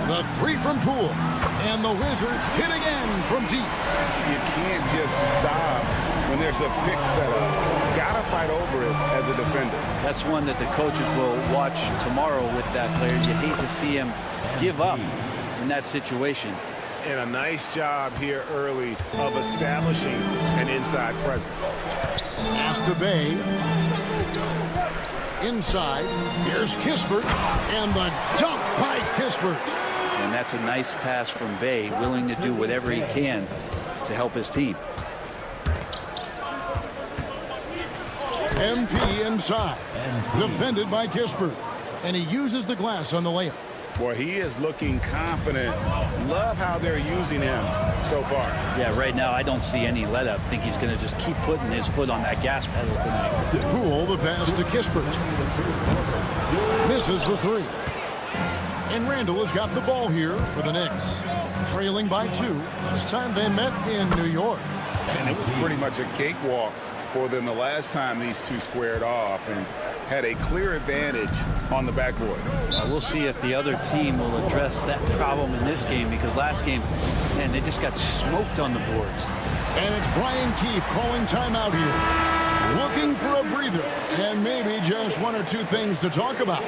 The 3 from Poole, and the Wizards hit again from deep. You can't just stop when there's a pick set up. Gotta fight over it as a defender. That's one that the coaches will watch tomorrow with that player. You hate to see him give up in that situation. And a nice job here early of establishing an inside presence. Pass to Bay. Inside, here's Kispert, and the dunk by Kispert. And that's a nice pass from Bay, willing to do whatever he can to help his team. MP inside, defended by Kispert, and he uses the glass on the layup. Boy, he is looking confident. Love how they're using him so far. Yeah, right now I don't see any let up. I think he's going to just keep putting his foot on that gas pedal tonight. Poole, the pass to Kispert. Misses the 3. And Randall has got the ball here for the Knicks. Trailing by 2. Last time they met in New York. And it was pretty much a cakewalk for them the last time these two squared off and had a clear advantage on the backboard. We'll see if the other team will address that problem in this game, because last game, man, they just got smoked on the boards. And it's Brian Keefe calling timeout here. Looking for a breather and maybe just 1 or 2 things to talk about.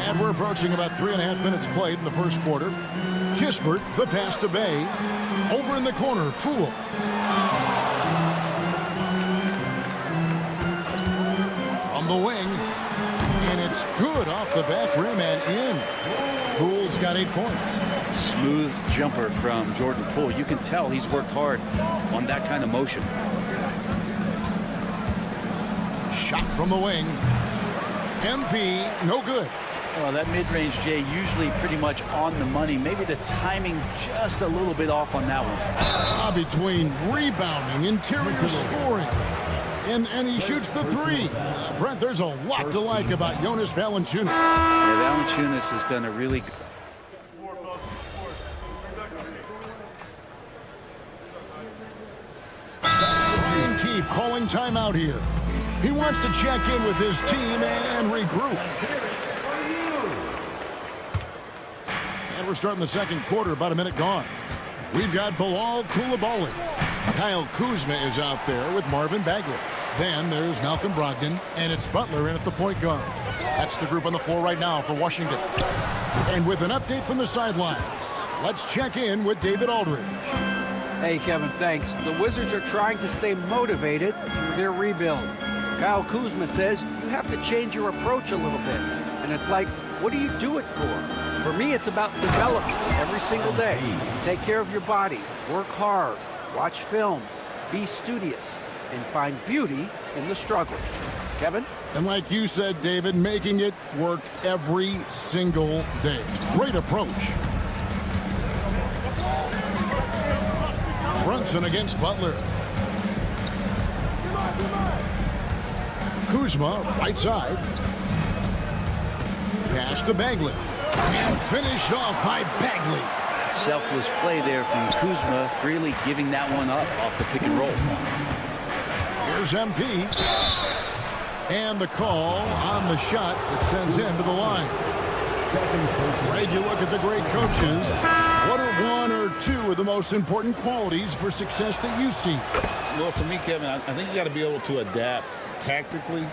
And we're approaching about 3.5 minutes played in the first quarter. Kispert, the pass to Bay. Over in the corner, Poole. From from the wing. And it's good off the back rim and in. Poole's got 8 points. Smooth jumper from Jordan Poole. You can tell he's worked hard on that kind of motion. Shot from the wing. MP, no good. Well, that mid-range, Jay, usually pretty much on the money. Maybe the timing just a little bit off on that one. Between rebounding, interior scoring, and he shoots the 3. Brent, there's a lot to like about Jonas Valanciunas. Yeah, Valanciunas has done a really good. Ryan Keith calling timeout here. He wants to check in with his team and regroup. And we're starting the second quarter, about a minute gone. We've got Bilal Coulibaly. Kyle Kuzma is out there with Marvin Bagley. Then there's Malcolm Brogdon, and it's Butler in at the point guard. That's the group on the floor right now for Washington. And with an update from the sidelines, let's check in with David Aldridge. Hey, Kevin, thanks. The Wizards are trying to stay motivated through their rebuild. Kyle Kuzma says you have to change your approach a little bit. And it's like, what do you do it for? For me, it's about development every single day. Take care of your body, work hard, watch film, be studious, and find beauty in the struggle. Kevin? And like you said, David, making it work every single day. Great approach. Brunson against Butler. Kuzma, right side. Pass to Bagley. And finished off by Bagley. Selfless play there from Kuzma, freely giving that one up off the pick and roll. Here's MP. And the call on the shot that sends him to the line. Greg, you look at the great coaches. What are 1 or 2 of the most important qualities for success that you see? Well, for me, Kevin, I think you got to be able to adapt tactically.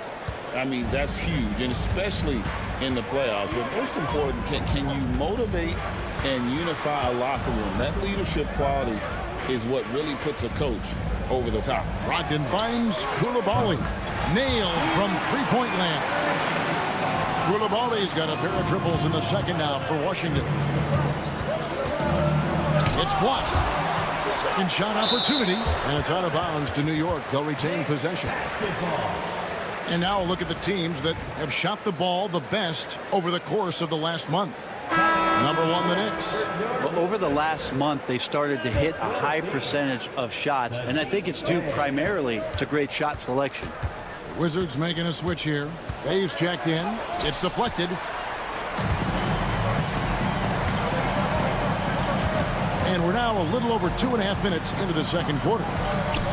I mean, that's huge, and especially in the playoffs. But most important, can you motivate and unify a locker room? That leadership quality is what really puts a coach over the top. Brogdon finds Coulibaly. Nailed from three-point land. Coulibaly's got a pair of triples in the second now for Washington. It's blocked. Second shot opportunity, and it's out of bounds to New York. They'll retain possession. And now look at the teams that have shot the ball the best over the course of the last month. Number 1, the Knicks. Well, over the last month, they started to hit a high percentage of shots, and I think it's due primarily to great shot selection. The Wizards making a switch here. Dave's checked in. It's deflected. And we're now a little over 2.5 minutes into the second quarter.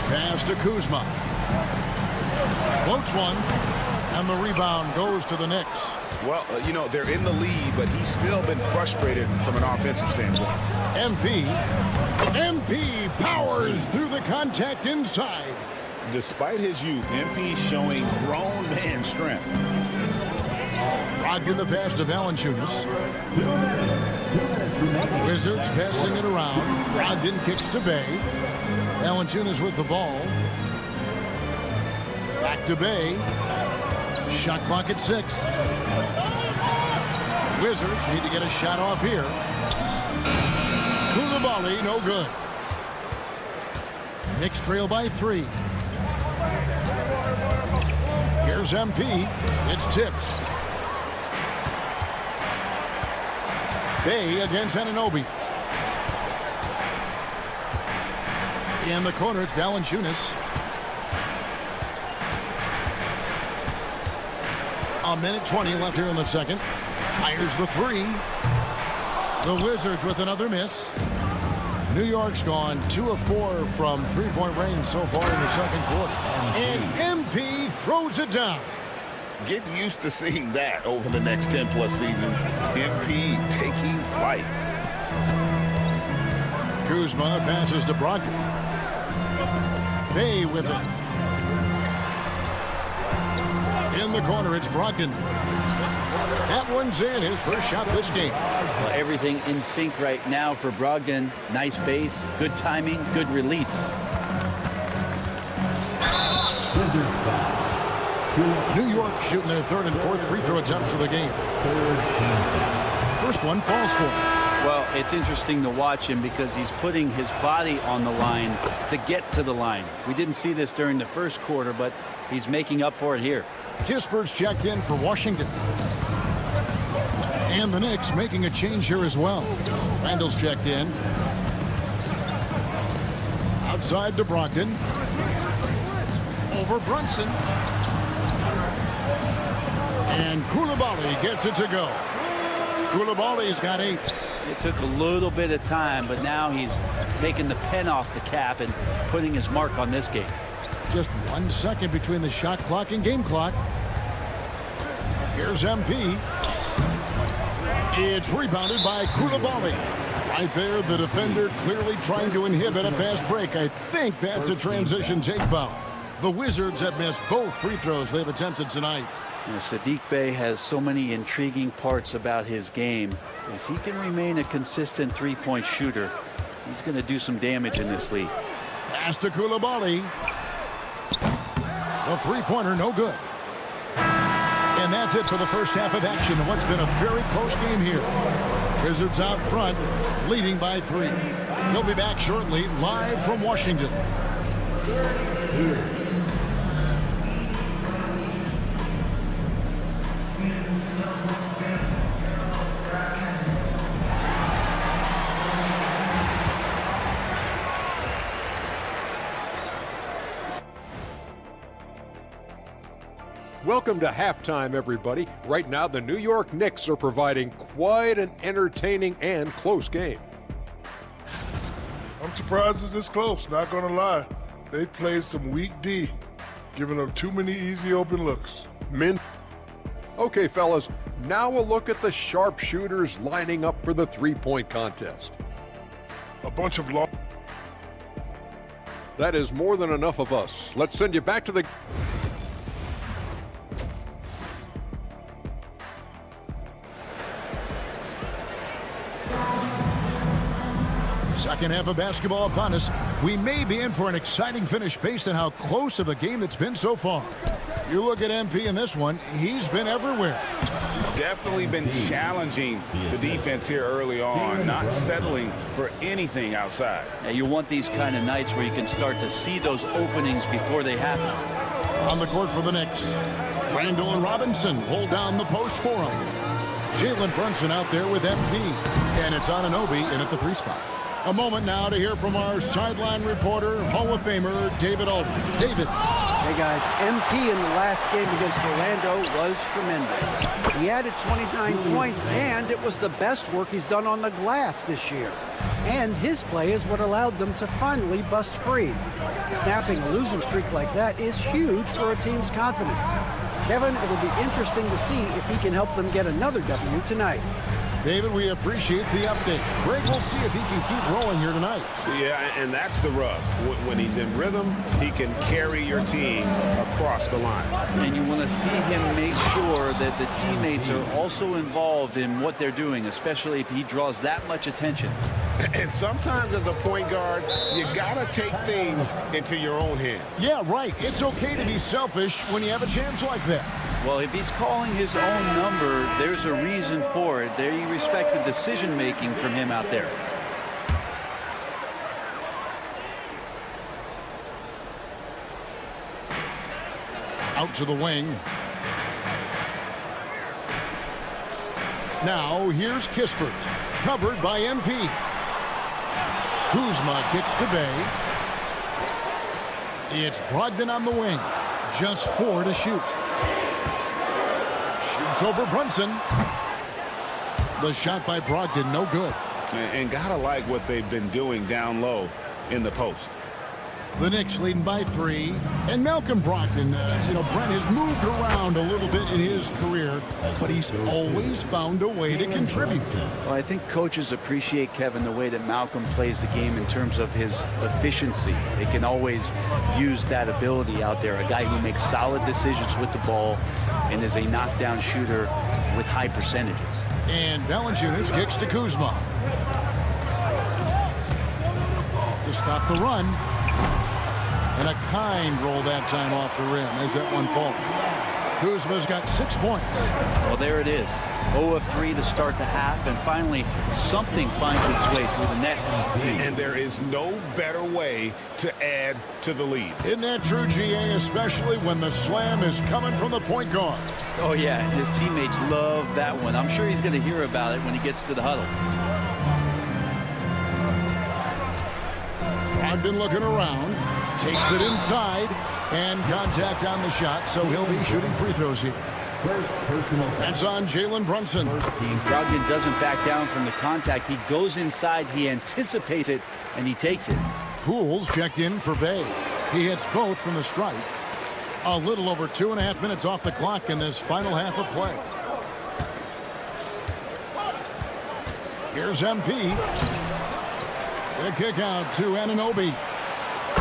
Pass to Kuzma. Floats one, and the rebound goes to the Knicks. Well, you know, they're in the lead, but he's still been frustrated from an offensive standpoint. MP powers through the contact inside. Despite his youth, MP showing grown man strength. Brogdon the pass to Valanciunas. Wizards passing it around. Brogdon kicks to Bay. Valanciunas with the ball. Back to Bay. Shot clock at 6. Wizards need to get a shot off here. Coulibaly, no good. Knicks trail by 3. Here's MP. It's tipped. Bay against Anunoby. In the corner, it's Valanciunas. A minute 20 left here in the second. Fires the 3. The Wizards with another miss. New York's gone 2 of 4 from three-point range so far in the second quarter. And MP throws it down. Get used to seeing that over the next 10-plus seasons. MP taking flight. Kuzma passes to Brogdon. Bay with it. In the corner, it's Brogdon. That one's in, his first shot this game. Well, everything in sync right now for Brogdon. Nice base, good timing, good release. New York shooting their third and fourth free throw attempts of the game. First one falls for him. Well, it's interesting to watch him because he's putting his body on the line to get to the line. We didn't see this during the first quarter, but he's making up for it here. Kispert's checked in for Washington. And the Knicks making a change here as well. Randall's checked in. Outside to Brogdon. Over Brunson. And Koulibaly gets it to go. Koulibaly's got 8. It took a little bit of time, but now he's taking the pen off the cap and putting his mark on this game. Just 1 second between the shot clock and game clock. Here's MP. It's rebounded by Koulibaly. Right there, the defender clearly trying to inhibit a fast break. I think that's a transition take foul. The Wizards have missed both free throws they've attempted tonight. Saddiq Bey has so many intriguing parts about his game. If he can remain a consistent three-point shooter, he's going to do some damage in this league. Pass to Koulibaly. The three-pointer, no good. And that's it for the first half of action in what's been a very close game here. Wizards out front, leading by 3. They'll be back shortly, live from Washington. Welcome to halftime, everybody. Right now, the New York Knicks are providing quite an entertaining and close game. I'm surprised it's this close, not going to lie. They played some weak D, giving up too many easy open looks. Okay, fellas, now a look at the sharpshooters lining up for the three-point contest. A bunch of long. That is more than enough of us. Let's send you back to the... Second half of basketball upon us. We may be in for an exciting finish based on how close of a game it's been so far. You look at MP in this one, he's been everywhere. He's definitely been challenging the defense here early on, not settling for anything outside. Now, you want these kind of nights where you can start to see those openings before they happen. On the court for the Knicks, Randall and Robinson hold down the post for him. Jalen Brunson out there with MP, and it's Anunoby in at the 3 spot. A moment now to hear from our sideline reporter, Hall of Famer David Aldridge. David. Hey guys, MP in the last game against Orlando was tremendous. He added 29 points, and it was the best work he's done on the glass this year. And his play is what allowed them to finally bust free. Snapping a losing streak like that is huge for a team's confidence. Kevin, it'll be interesting to see if he can help them get another W tonight. David, we appreciate the update. Greg, we'll see if he can keep rolling here tonight. Yeah, and that's the rub. When he's in rhythm, he can carry your team across the line. And you want to see him make sure that the teammates are also involved in what they're doing, especially if he draws that much attention. And sometimes as a point guard, you got to take things into your own hands. Yeah, right. It's okay to be selfish when you have a chance like that. Well, if he's calling his own number, there's a reason for it. They respect the decision-making from him out there. Out to the wing. Now, here's Kispert, covered by MP. Kuzma kicks to Bey. It's Brogdon on the wing. Just 4 to shoot. Shoots over Brunson. The shot by Brogdon, no good. And gotta like what they've been doing down low in the post. The Knicks leading by 3. And Malcolm Brogdon, Brent has moved around a little bit in his career, but he's always found a way to contribute. Well, I think coaches appreciate, Kevin, the way that Malcolm plays the game in terms of his efficiency. They can always use that ability out there. A guy who makes solid decisions with the ball and is a knockdown shooter with high percentages. And Valanciunas kicks to Kuzma. To stop the run. And a kind roll that time off the rim as that one falls. Kuzma's got 6 points. Well, there it is. 0 of 3 to start the half, and finally something finds its way through the net. And there is no better way to add to the lead. Isn't that true, GA, especially when the slam is coming from the point guard? Oh, yeah, his teammates love that one. I'm sure he's going to hear about it when he gets to the huddle. Brogdon looking around, takes it inside, and contact on the shot, so he'll be shooting free throws here. First personal. That's on Jalen Brunson. Brogdon doesn't back down from the contact. He goes inside, he anticipates it, and he takes it. Pools checked in for Bay. He hits both from the stripe. A little over 2.5 minutes off the clock in this final half of play. Here's MP. The kick out to Anunoby.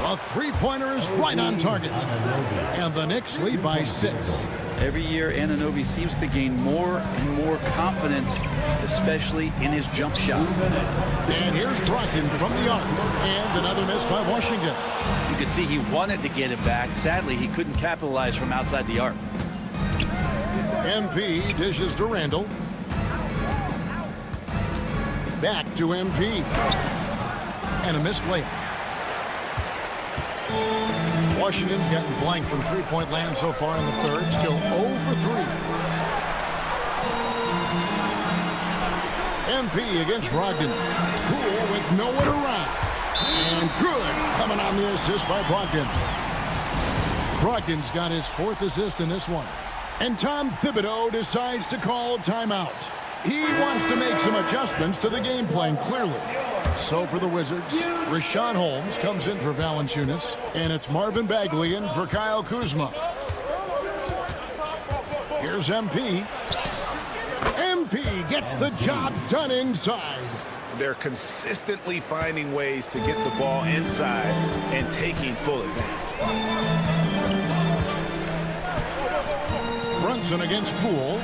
A three-pointer is right on target. And the Knicks lead by 6. Every year, Anunoby seems to gain more and more confidence, especially in his jump shot. And here's Brogdon from the arc. And another miss by Washington. You could see he wanted to get it back. Sadly, he couldn't capitalize from outside the arc. MP dishes to Randall. Back to MP. And a missed layup. Washington's gotten blank from three-point land so far in the third. Still 0 for 3. MP against Brogdon. Poole with no one around. And good coming on the assist by Brogdon. Brogdon's got his 4th assist in this one. And Tom Thibodeau decides to call timeout. He wants to make some adjustments to the game plan, clearly. So for the Wizards, Richaun Holmes comes in for Valanciunas, and it's Marvin Bagley in for Kyle Kuzma. Here's MP. MP gets the job done inside. They're consistently finding ways to get the ball inside and taking full advantage. Brunson against Poole.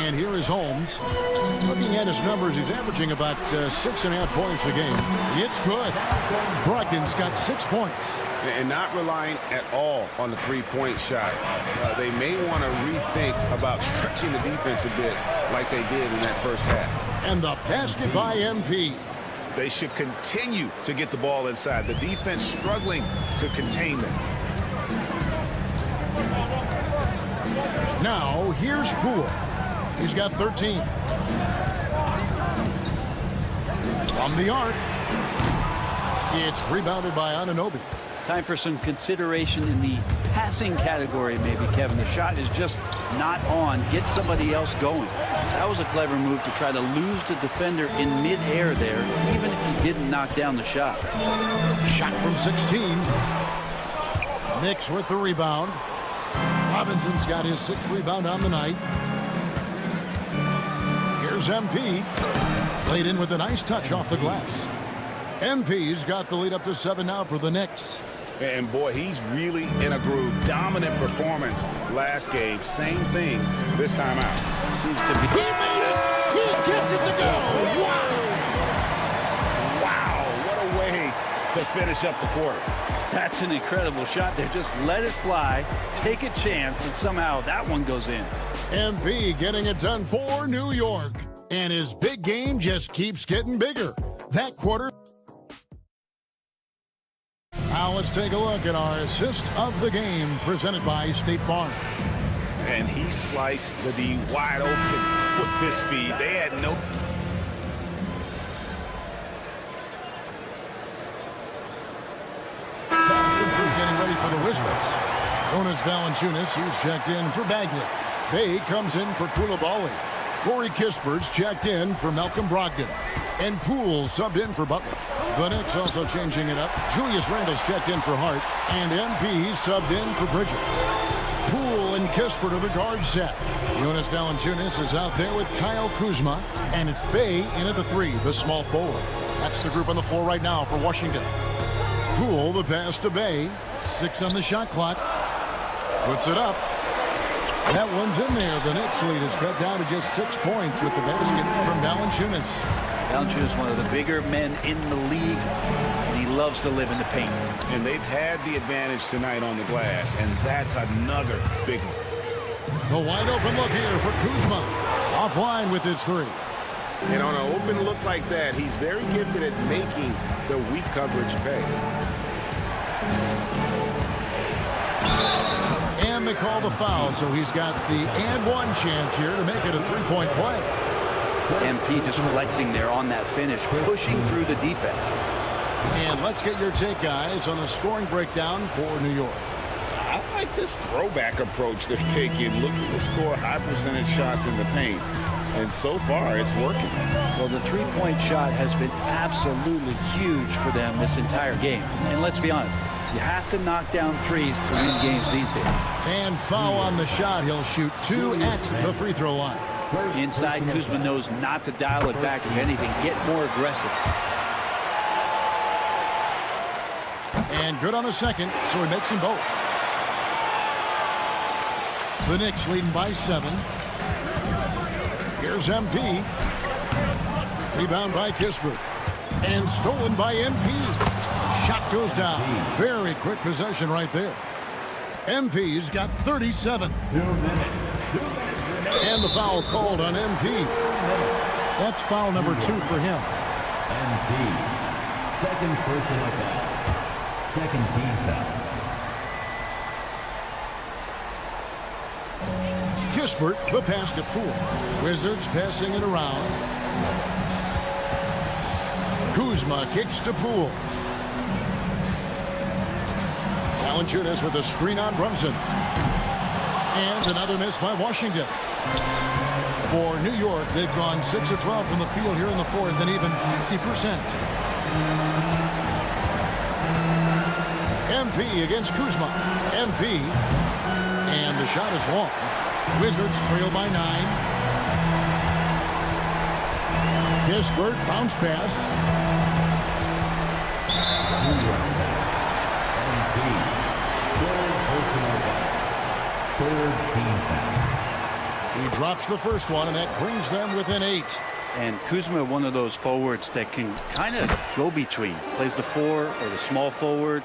And here is Holmes. Looking at his numbers, he's averaging about 6.5 points a game. It's good. Brogdon's got 6 points. And not relying at all on the three-point shot. They may want to rethink about stretching the defense a bit like they did in that first half. And the basket by MP. They should continue to get the ball inside. The defense struggling to contain them. Now, here's Poole. He's got 13. From the arc. It's rebounded by Anunoby. Time for some consideration in the passing category, maybe, Kevin. The shot is just not on. Get somebody else going. That was a clever move to try to lose the defender in midair there, even if he didn't knock down the shot. Shot from 16. Knicks with the rebound. Robinson's got his 6th rebound on the night. Here's MP. Played in with a nice touch off the glass. MP's got the lead up to 7 now for the Knicks. And boy, he's really in a groove. Dominant performance last game. Same thing this time out. Seems to be. He made it! He gets it to go! Wow! Wow, what a way to finish up the quarter. That's an incredible shot there. Just let it fly, take a chance, and somehow that one goes in. MP getting it done for New York. And his big game just keeps getting bigger. That quarter. Now let's take a look at our assist of the game presented by State Farm. And he sliced the D wide open with his speed. They had no... Getting ready for the Wizards. Jonas Valanciunas, he's checked in for Bagley. Bay comes in for Koulibaly. Corey Kispert's checked in for Malcolm Brogdon. And Poole subbed in for Butler. The Knicks also changing it up. Julius Randle's checked in for Hart. And MP subbed in for Bridges. Poole and Kispert are the guard set. Jonas Valanciunas is out there with Kyle Kuzma. And it's Bay in at the 3, the small forward. That's the group on the floor right now for Washington. Poole, the pass to Bay. 6 on the shot clock. Puts it up. That one's in there. The Knicks lead is cut down to just 6 points with the basket from Valanciunas. Valanciunas, one of the bigger men in the league. And he loves to live in the paint. And they've had the advantage tonight on the glass, and that's another big one. The wide open look here for Kuzma. Offline with his three. And on an open look like that, he's very gifted at making the weak coverage pay. And they call the foul, so he's got the and one chance here to make it a three-point play. MP just flexing there on that finish, pushing through the defense. And let's get your take, guys, on the scoring breakdown for New York. I like this throwback approach they're taking, looking to score high percentage shots in the paint. And so far, it's working. Well, the three-point shot has been absolutely huge for them this entire game. And let's be honest, you have to knock down threes to win games these days. And foul on the shot. He'll shoot 2 at the free throw line. Inside, Kuzma knows not to dial it back. If anything, get more aggressive. And good on the second, so he makes them both. The Knicks leading by 7. Here's MP. Rebound by Kispert. And stolen by MP. Shot goes down. Very quick possession right there. MP's got 37. 2 minutes. And the foul called on MP. That's foul number 2 for him. MP. Second personal foul. Second team foul. Kispert, the pass to Poole. Wizards passing it around. Kuzma kicks to Poole. Valanciunas with a screen on Brunson. And another miss by Washington. For New York, they've gone 6 of 12 from the field here in the fourth, and even 50%. MP against Kuzma. MP. And the shot is long. Wizards trail by 9. Kispert, bounce pass. Third team foul. He drops the first one, and that brings them within 8. And Kuzma, one of those forwards that can kind of go between. Plays the 4 or the small forward,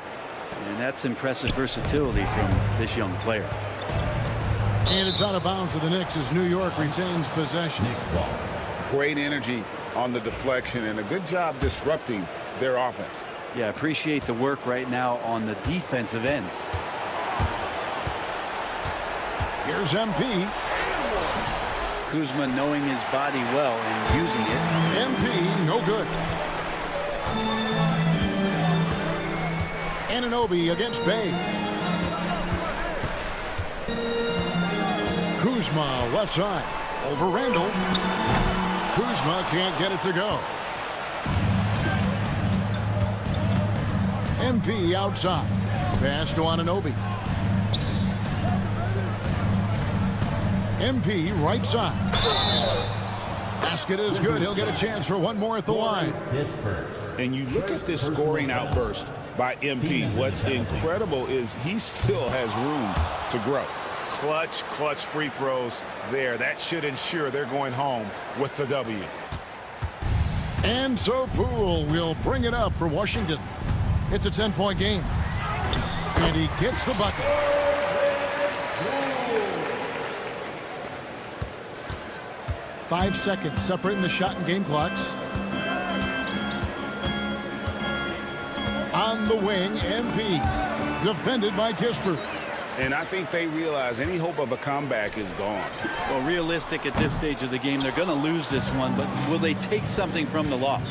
and that's impressive versatility from this young player. And it's out of bounds to the Knicks as New York retains possession. Great energy on the deflection and a good job disrupting their offense. Yeah, appreciate the work right now on the defensive end. Here's MP. Kuzma knowing his body well and using it. MP, no good. Anunoby against Bay. Kuzma left side. Over Randall. Kuzma can't get it to go. MP outside. Pass to Anunoby. MP right side. Basket is good. He'll get a chance for one more at the line. And you look at this scoring outburst by MP. What's incredible is he still has room to grow. Clutch free throws there. That should ensure they're going home with the W. And so Poole will bring it up for Washington. It's a 10-point game. And he gets the bucket. Five seconds separating the shot and game clocks. On the wing, MP. Defended by Kispert. And I think they realize any hope of a comeback is gone. Well, realistic at this stage of the game, they're going to lose this one, but will they take something from the loss?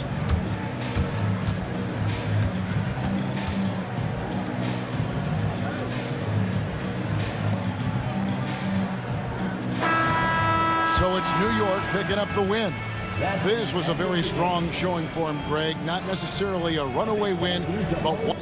So it's New York picking up the win. This was a very strong showing for him, Greg. Not necessarily a runaway win, but one.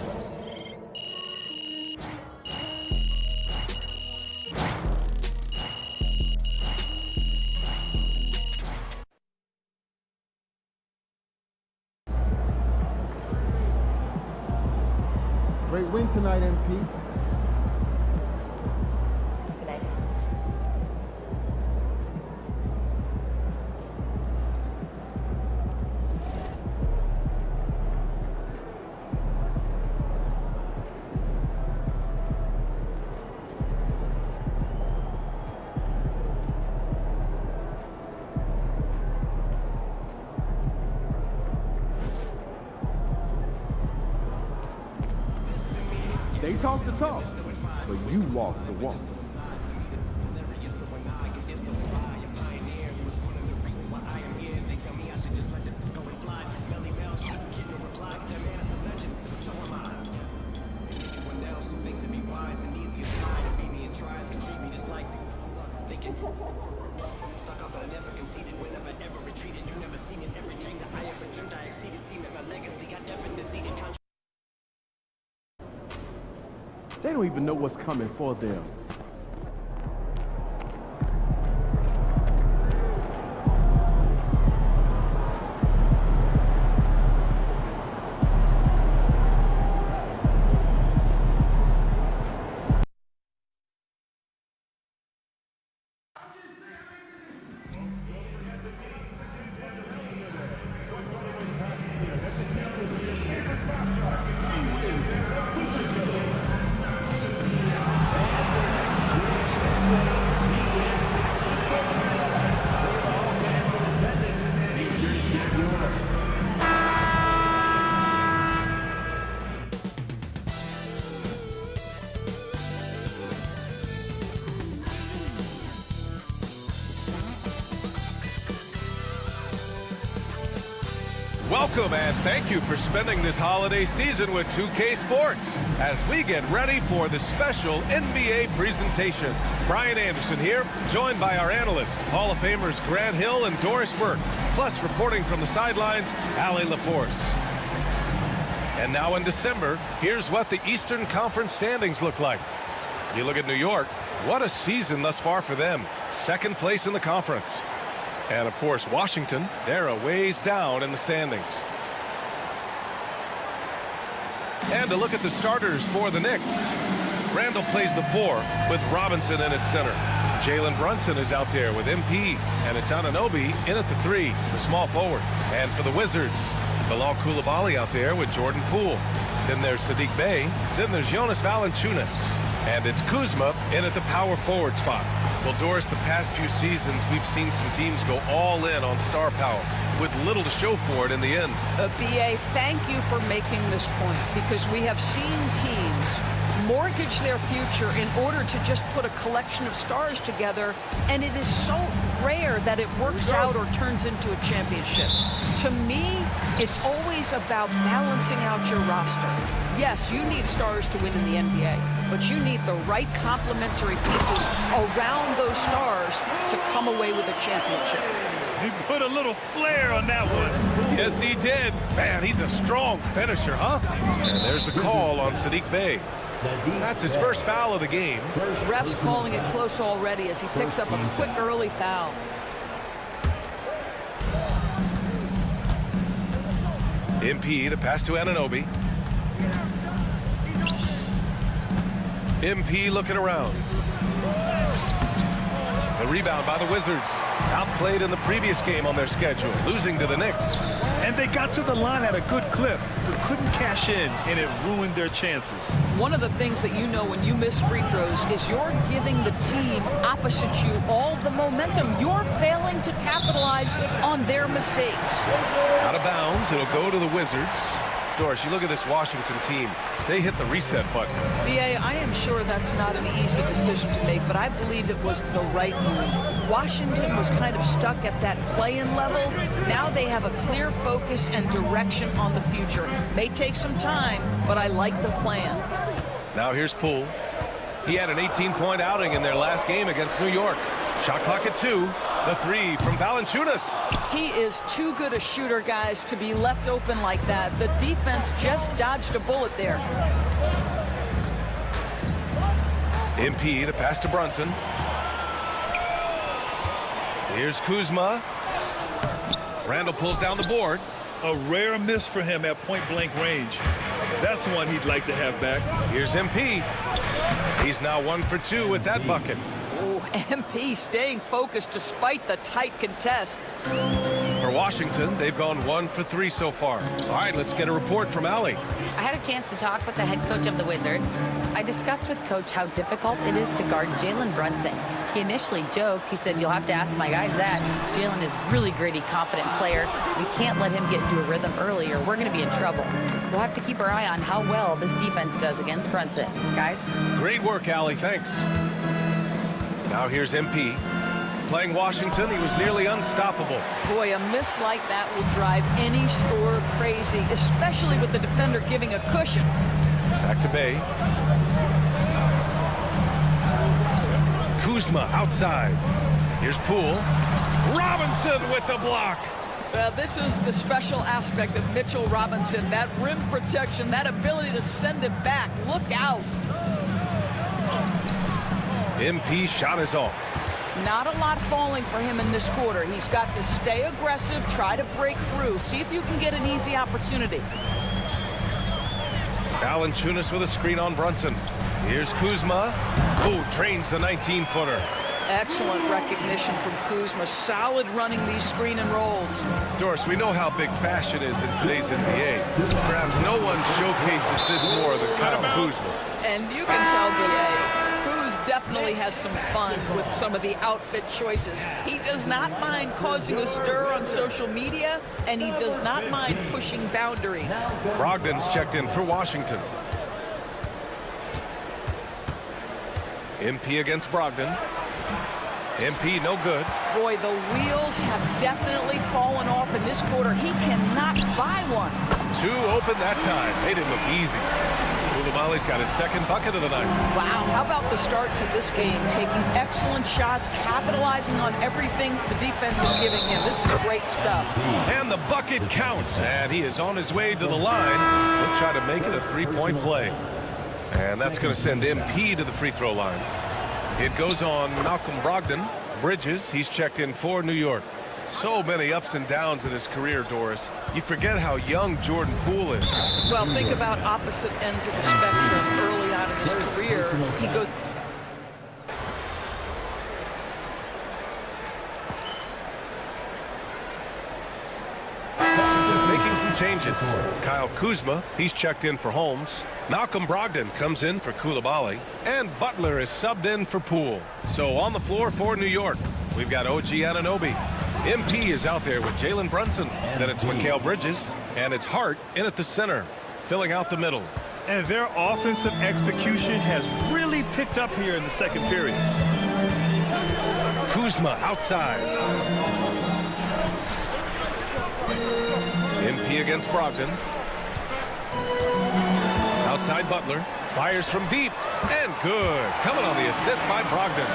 Great win tonight, MP. They talk the talk, but you walk the walk. They don't even know what's coming for them. Welcome and thank you for spending this holiday season with 2K Sports as we get ready for the special NBA presentation. Brian Anderson here, joined by our analysts, Hall of Famers Grant Hill and Doris Burke, plus reporting from the sidelines, Allie LaForce. And now in December, here's what the Eastern Conference standings look like. You look at New York, what a season thus far for them. Second place in the conference. And, of course, Washington, they're a ways down in the standings. And a look at the starters for the Knicks. Randall plays the 4 with Robinson in at center. Jalen Brunson is out there with MP. And it's Anunoby in at the 3, the small forward. And for the Wizards, Bilal Coulibaly out there with Jordan Poole. Then there's Saddiq Bey. Then there's Jonas Valanciunas. And it's Kuzma in at the power forward spot. Well, Doris, the past few seasons, we've seen some teams go all in on star power with little to show for it in the end. BA, thank you for making this point, because we have seen teams mortgage their future in order to just put a collection of stars together, and it is so rare that it works out or turns into a championship. To me, it's always about balancing out your roster. Yes, you need stars to win in the NBA, but you need the right complementary pieces around those stars to come away with a championship. He put a little flair on that one. Yes, he did. Man, he's a strong finisher, huh? And there's the call on Saddiq Bey. That's his first foul of the game. Ref's calling it close already as he picks up a quick early foul. MP, the pass to Anunoby. MP looking around. The rebound by the Wizards. Outplayed in the previous game on their schedule, losing to the Knicks. And they got to the line at a good clip, but couldn't cash in, and it ruined their chances. One of the things that you know when you miss free throws is you're giving the team opposite you all the momentum. You're failing to capitalize on their mistakes. Out of bounds, it'll go to the Wizards. Doris, you look at this Washington team. They hit the reset button. BA, I am sure that's not an easy decision to make, but I believe it was the right move. Washington was kind of stuck at that play-in level. Now they have a clear focus and direction on the future. May take some time, but I like the plan. Now here's Poole. He had an 18-point outing in their last game against New York. Shot clock at 2. The 3 from Valanciunas. He is too good a shooter, guys, to be left open like that. The defense just dodged a bullet there. MP, the pass to Brunson. Here's Kuzma. Randall pulls down the board. A rare miss for him at point-blank range. That's one he'd like to have back. Here's MP. He's now 1 for 2 with that bucket. Oh, MP staying focused despite the tight contest. For Washington, they've gone 1 for 3 so far. All right, let's get a report from Allie. I had a chance to talk with the head coach of the Wizards. I discussed with Coach how difficult it is to guard Jalen Brunson. He initially joked. He said, "You'll have to ask my guys that. Jalen is really gritty, confident player. We can't let him get into a rhythm early or we're going to be in trouble." We'll have to keep our eye on how well this defense does against Brunson. Guys? Great work, Allie. Thanks. Now here's MP. Playing Washington, he was nearly unstoppable. Boy, a miss like that will drive any scorer crazy, especially with the defender giving a cushion. Back to Bay. Kuzma outside. Here's Poole. Robinson with the block. Well, this is the special aspect of Mitchell Robinson. That rim protection, that ability to send it back. Look out. MP shot is off. Not a lot falling for him in this quarter. He's got to stay aggressive, try to break through. See if you can get an easy opportunity. Valanciunas with a screen on Brunson. Here's Kuzma, who drains the 19-footer. Excellent recognition from Kuzma. Solid running these screen and rolls. Doris, we know how big fashion is in today's NBA. Perhaps no one showcases this more than Kyle Kuzma. And you can tell, B.A., Kuz definitely has some fun with some of the outfit choices. He does not mind causing a stir on social media, and he does not mind pushing boundaries. Brogdon's checked in for Washington. MP against Brogdon. MP no good. Boy, the wheels have definitely fallen off in this quarter. He cannot buy one. Two open that time. Made it look easy. Coulibaly's got his second bucket of the night. Wow, how about the start to this game? Taking excellent shots, capitalizing on everything the defense is giving him. This is great stuff. And the bucket counts. And he is on his way to the line. He'll try to make it a three-point play. And that's going to send MP to the free throw line. It goes on Malcolm Brogdon. Bridges, he's checked in for New York. So many ups and downs in his career, Doris. You forget how young Jordan Poole is. Well, think about opposite ends of the spectrum early on in his career. He goes... Making some changes. Kyle Kuzma, he's checked in for Holmes. Malcolm Brogdon comes in for Coulibaly. And Butler is subbed in for Poole. So on the floor for New York, we've got OG Anunoby. MP is out there with Jalen Brunson. Then it's Mikal Bridges. And it's Hart in at the center, filling out the middle. And their offensive execution has really picked up here in the second period. Kuzma outside. MP against Brogdon. Outside Butler. Fires from deep. And good. Coming on the assist by Brogdon.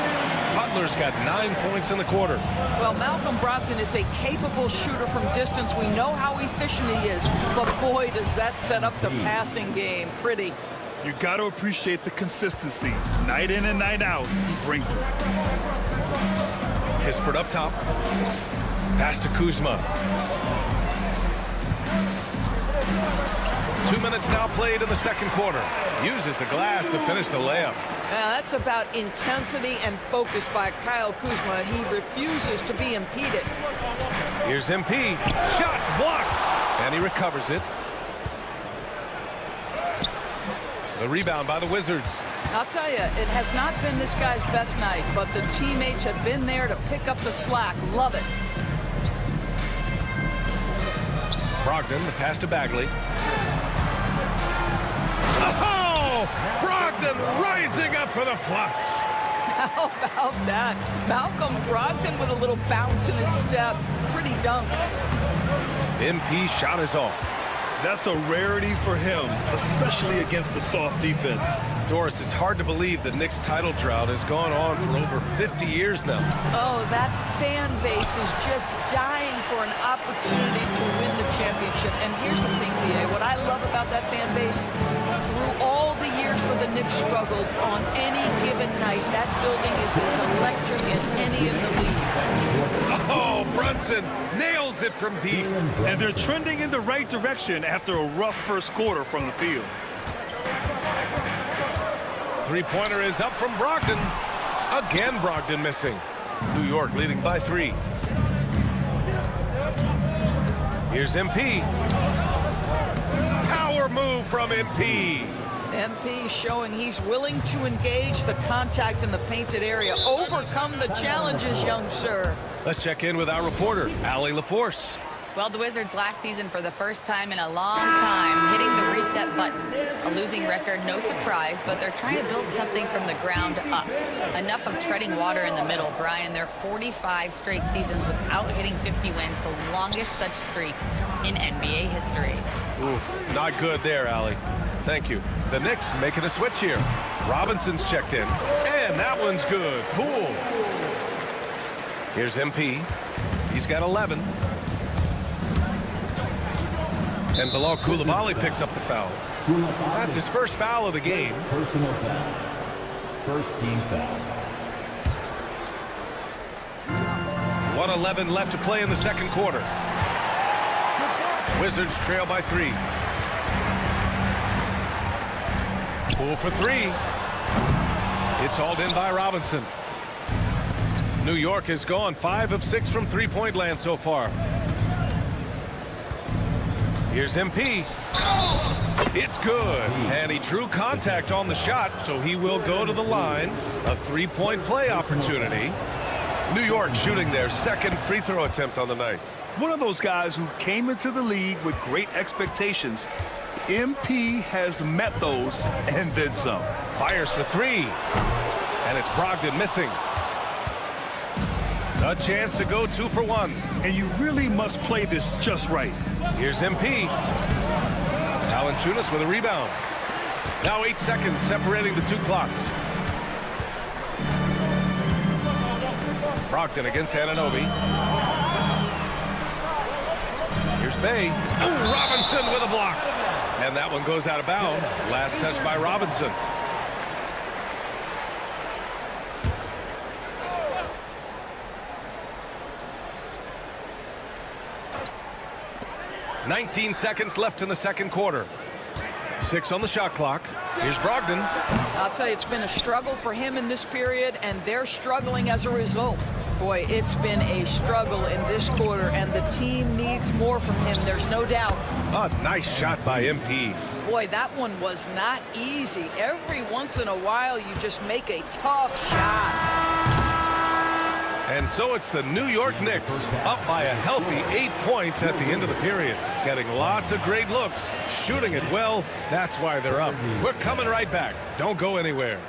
Butler's got 9 points in the quarter. Well, Malcolm Brogdon is a capable shooter from distance. We know how efficient he is. But boy, does that set up the passing game. Pretty. You got to appreciate the consistency. Night in and night out, he brings it. Kispert up top. Pass to Kuzma. 2 minutes now played in the second quarter. Uses the glass to finish the layup. Now that's about intensity and focus by Kyle Kuzma. He refuses to be impeded. Here's MP. Shot blocked. And he recovers it. The rebound by the Wizards. I'll tell you, it has not been this guy's best night, but the teammates have been there to pick up the slack. Love it. Brogdon, the pass to Bagley. Oh! Brogdon rising up for the flush. How about that? Malcolm Brogdon with a little bounce in his step. Pretty dunk. MP shot is off. That's a rarity for him, especially against the soft defense. Doris, it's hard to believe the Knicks title drought has gone on for over 50 years now. Oh, that fan base is just dying for an opportunity to win the championship. And here's the thing, B.A., what I love about that fan base, through all the years where the Knicks struggled, on any given night, that building is as electric as any in the league. Oh, Brunson nails it from deep. And they're trending in the right direction after a rough first quarter from the field. Three-pointer is up from Brogdon. Again, Brogdon missing. New York leading by 3. Here's MP. Power move from MP. MP showing he's willing to engage the contact in the painted area. Overcome the challenges, young sir. Let's check in with our reporter, Allie LaForce. Well, the Wizards last season, for the first time in a long time, hitting the reset button. A losing record, no surprise, but they're trying to build something from the ground up. Enough of treading water in the middle, Brian. They're 45 straight seasons without hitting 50 wins, the longest such streak in NBA history. Oof, not good there, Allie. Thank you. The Knicks making a switch here. Robinson's checked in, and that one's good. Poole. Here's MP. He's got 11. And Bilal Coulibaly picks up the foul. That's his first foul of the game. Personal foul. First team foul. 1:11 left to play in the second quarter. Wizards trail by 3. Poole for 3. It's hauled in by Robinson. New York has gone 5 of 6 from three-point land so far. Here's MP. It's good. And he drew contact on the shot, so he will go to the line. A three-point play opportunity. New York shooting their second free throw attempt on the night. One of those guys who came into the league with great expectations. MP has met those and then some. Fires for 3. And it's Brogdon missing. A chance to go 2 for 1. And you really must play this just right. Here's MP. Valanciunas with a rebound. Now 8 seconds separating the 2 clocks. Brogdon against Anunoby. Here's Bey. Oh, Robinson with a block. And that one goes out of bounds. Last touch by Robinson. "19 seconds left in the second quarter. 6 on the shot clock. Here's Brogdon. I'll tell you, it's been a struggle for him in this period, and they're struggling as a result. Boy, it's been a struggle in this quarter, and the team needs more from him. There's no doubt. A nice shot by MP. Boy, that one was not easy. Every once in a while, you just make a tough shot. And so it's the New York Knicks up by a healthy 8 points at the end of the period. Getting lots of great looks, shooting it well. That's why they're up. We're coming right back. Don't go anywhere.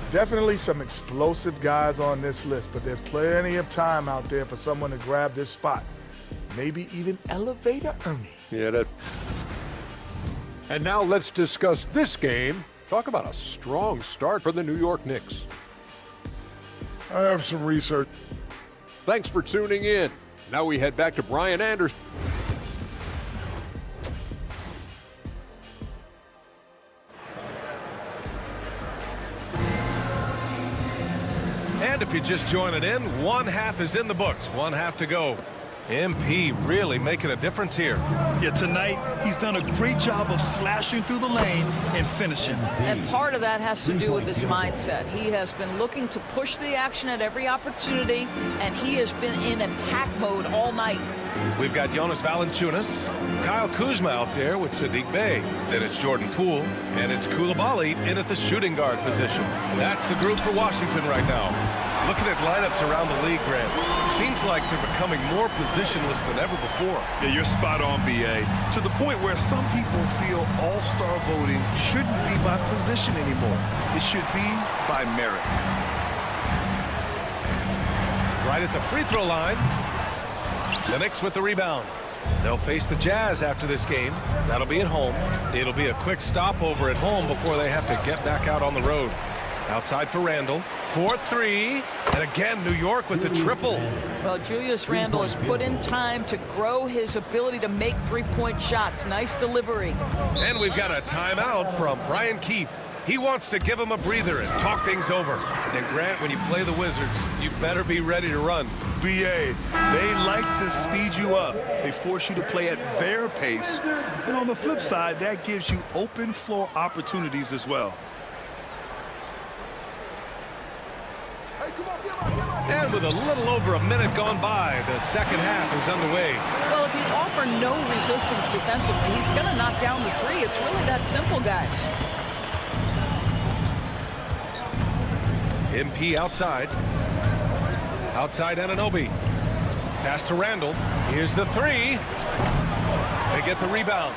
Definitely some explosive guys on this list, but there's plenty of time out there for someone to grab this spot. Maybe even Elevator Ernie. Yeah, that. And now let's discuss this game. Talk about a strong start for the New York Knicks. I have some research. Thanks for tuning in. Now we head back to Brian Anderson. And if you're just joining in, 1 half is in the books. 1 half to go. MP really making a difference here. Yeah, tonight he's done a great job of slashing through the lane and finishing. And part of that has to do with his mindset. He has been looking to push the action at every opportunity, and he has been in attack mode all night. We've got Jonas Valanciunas, Kyle Kuzma out there with Saddiq Bey. Then it's Jordan Poole, and it's Coulibaly in at the shooting guard position. That's the group for Washington right now. Looking at lineups around the league, Grant, seems like they're becoming more positionless than ever before. Yeah, you're spot on, BA. To the point where some people feel all-star voting shouldn't be by position anymore. It should be by merit. Right at the free throw line. The Knicks with the rebound. They'll face the Jazz after this game. That'll be at home. It'll be a quick stopover at home before they have to get back out on the road. Outside for Randle. 4-3. And again, New York with the triple. Well, Julius Randle has put in time to grow his ability to make three-point shots. Nice delivery. And we've got a timeout from Brian Keefe. He wants to give him a breather and talk things over. And Grant, when you play the Wizards, you better be ready to run. BA, they like to speed you up. They force you to play at their pace. And on the flip side, that gives you open floor opportunities as well. And with a little over a minute gone by, the second half is underway. Well, if you offer no resistance defensively, he's going to knock down the three. It's really that simple, guys. MP outside. Outside Anunoby. Pass to Randall. Here's the three. They get the rebound.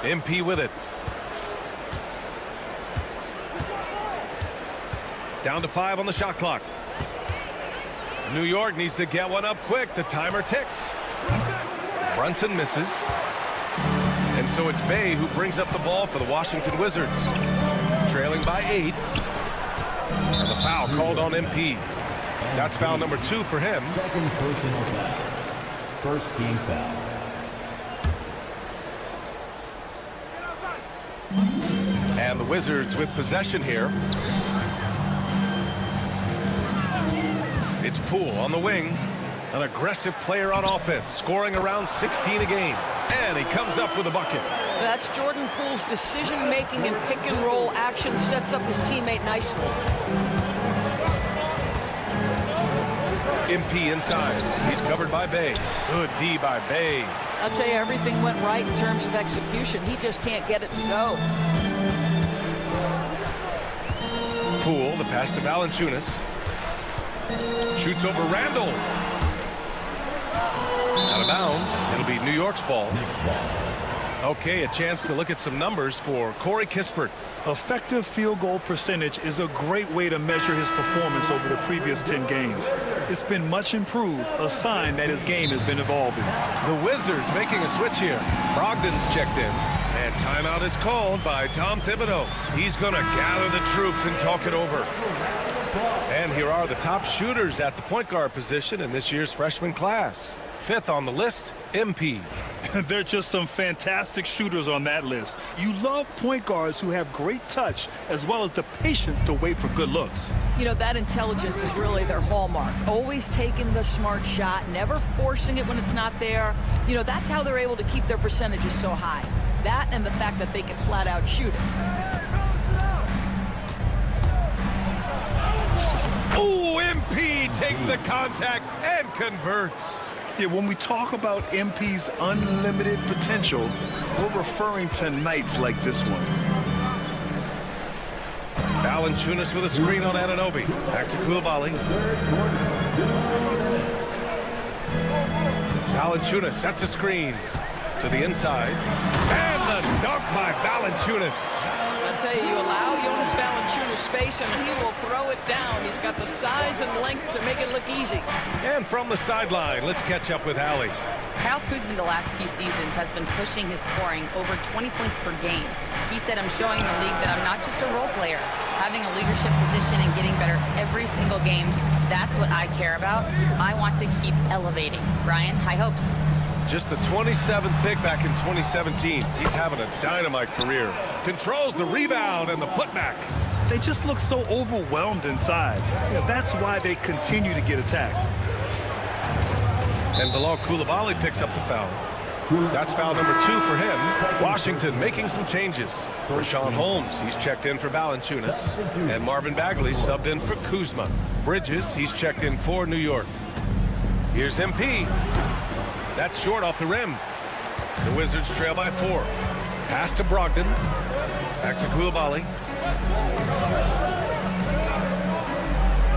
MP with it. Down to 5 on the shot clock. New York needs to get one up quick. The timer ticks. Brunson misses. And so it's Bay who brings up the ball for the Washington Wizards. Trailing by 8. And the foul called on MP. That's foul number 2 for him. Second personal foul. First team foul. And the Wizards with possession here. It's Poole on the wing. An aggressive player on offense, scoring around 16 a game. And he comes up with a bucket. That's Jordan Poole's decision-making and pick-and-roll action sets up his teammate nicely. MP inside. He's covered by Bay. Good D by Bay. I'll tell you, everything went right in terms of execution. He just can't get it to go. Poole, the pass to Valanciunas. Shoots over Randall. Out of bounds. It'll be New York's ball. Okay, a chance to look at some numbers for Corey Kispert. Effective field goal percentage is a great way to measure his performance over the previous 10 games. It's been much improved, a sign that his game has been evolving. The Wizards making a switch here. Brogdon's checked in. And timeout is called by Tom Thibodeau. He's going to gather the troops and talk it over. And here are the top shooters at the point guard position in this year's freshman class. 5th on the list, MP. There are just some fantastic shooters on that list. You love point guards who have great touch as well as the patience to wait for good looks. You know, that intelligence is really their hallmark. Always taking the smart shot, never forcing it when it's not there. You know, that's how they're able to keep their percentages so high. That and the fact that they can flat out shoot it. Ooh, MP takes the contact and converts. Yeah, when we talk about MP's unlimited potential, we're referring to nights like this one. Valanciunas with a screen on Anunoby. Back to Coulibaly. Valanciunas sets a screen to the inside. And the dunk by Valanciunas. I'll tell you, you allow Jonas Valanciunas space and he will throw it down. He's got the size and length to make it look easy. And from the sideline, let's catch up with Hallie. Kyle Kuzma the last few seasons has been pushing his scoring over 20 points per game. He said, I'm showing the league that I'm not just a role player. Having a leadership position and getting better every single game, that's what I care about. I want to keep elevating. Ryan, high hopes. Just the 27th pick back in 2017. He's having a dynamite career. Controls the rebound and the putback. They just look so overwhelmed inside. Yeah, that's why they continue to get attacked. And Bilal Coulibaly picks up the foul. That's foul number 2 for him. Washington making some changes. Rashawn Holmes, he's checked in for Valanciunas. And Marvin Bagley subbed in for Kuzma. Bridges, he's checked in for New York. Here's MP. That's short off the rim. The Wizards trail by 4. Pass to Brogdon. Back to Coulibaly.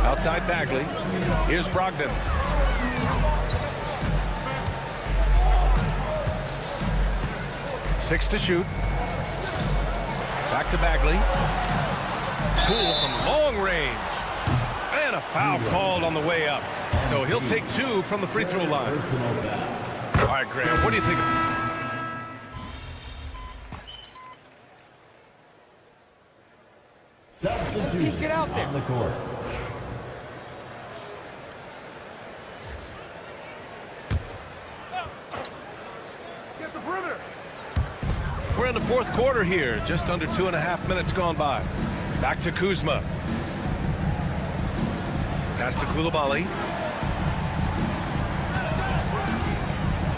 Outside Bagley. Here's Brogdon. Six to shoot. Back to Bagley. Poole from long range. And a foul called on the way up. So he'll take 2 from the free throw line. All right, Graham, what do you think? Substitute get out there. on the court. Get the perimeter. We're in the 4th quarter here. Just under 2.5 minutes gone by. Back to Kuzma. Pass to Coulibaly.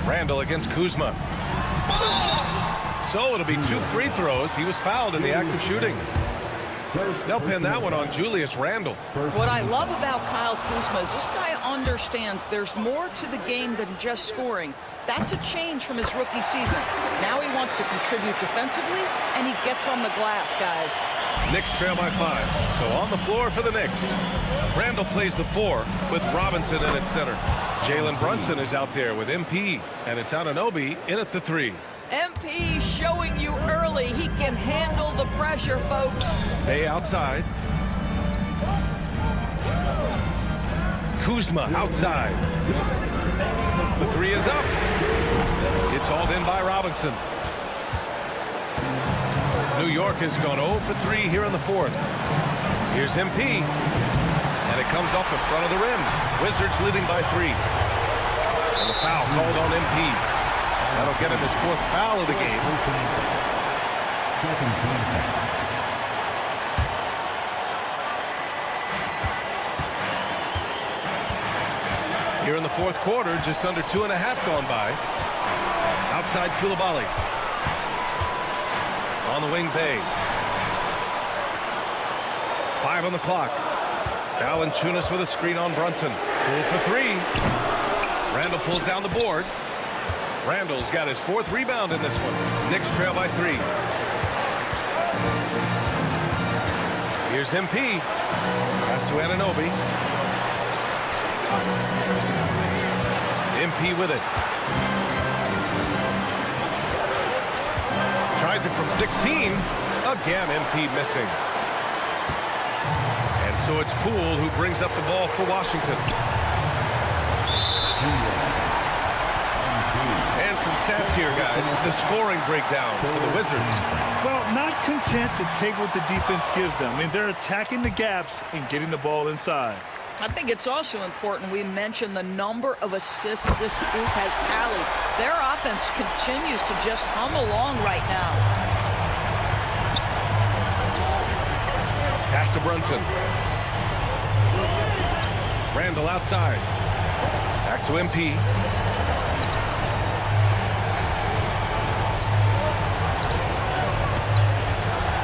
Randall against Kuzma. So it'll be 2 free throws. He was fouled in the act of shooting. They'll pin that one on Julius Randle. What I love about Kyle Kuzma is this guy understands there's more to the game than just scoring. That's a change from his rookie season. Now he wants to contribute defensively, and he gets on the glass, guys. Knicks trail by 5. So on the floor for the Knicks. Randle plays the 4 with Robinson in at center. Jalen Brunson is out there with MP, and it's Anunoby in at the 3. MP showing you early he can handle the pressure, folks. Bay outside. Kuzma outside. The 3 is up. It's hauled in by Robinson. New York has gone 0 for 3 here in the 4th. Here's MP. And it comes off the front of the rim. Wizards leading by 3. And the foul called on MP. That'll get him his 4th foul of the game. Here in the 4th quarter, just under 2.5 gone by. Outside Coulibaly. On the wing, Bay. 5 on the clock. Valanciunas with a screen on Brunson. Pull for 3. Randle pulls down the board. Randle's got his 4th rebound in this one. Knicks trail by 3. Here's MP. Pass to Anunoby. MP with it. Tries it from 16. Again, MP missing. And so it's Poole who brings up the ball for Washington. And some stats here, guys. The scoring breakdown for the Wizards. Well, not content to take what the defense gives them. I mean, they're attacking the gaps and getting the ball inside. I think it's also important we mention the number of assists this group has tallied. Their offense continues to just hum along right now. Pass to Brunson. Randle outside. Back to MP.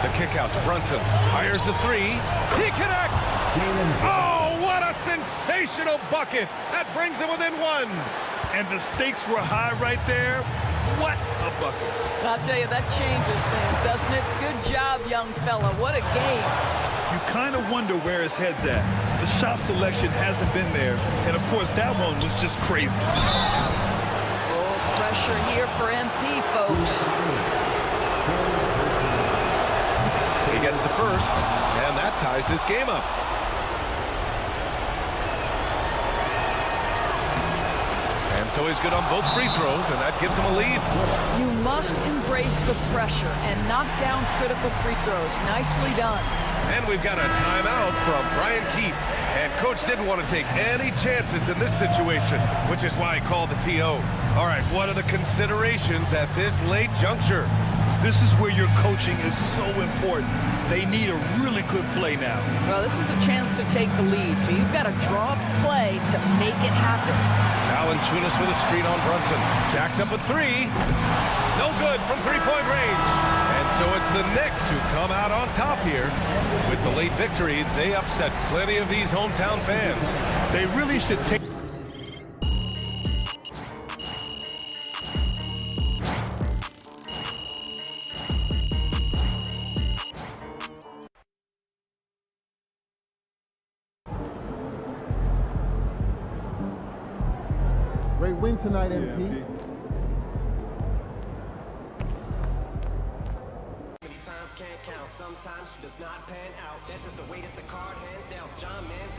The kick out to Brunson. Fires the 3. He connects. Oh, what a sensational bucket. That brings him within 1. And the stakes were high right there. What a bucket. I'll tell you, that changes things, doesn't it? Good job, young fella. What a game. You kind of wonder where his head's at. The shot selection hasn't been there. And, of course, that one was just crazy. Oh, pressure here for MP, folks. He gets the 1st, and that ties this game up. And so he's good on both free throws, and that gives him a lead. You must embrace the pressure and knock down critical free throws. Nicely done. And we've got a timeout from Brian Keefe. And Coach didn't want to take any chances in this situation, which is why he called the TO. All right, what are the considerations at this late juncture? This is where your coaching is so important. They need a really good play now. Well, this is a chance to take the lead, so you've got to draw up a play to make it happen. Valanciunas with a screen on Brunson. Jacks up a 3. No good from three-point range. And so it's the Knicks who come out on top here. With the late victory, they upset plenty of these hometown fans. They really should take... Great win tonight, MP. Sometimes does not pan out. That's just the way that the card hands down. John Mann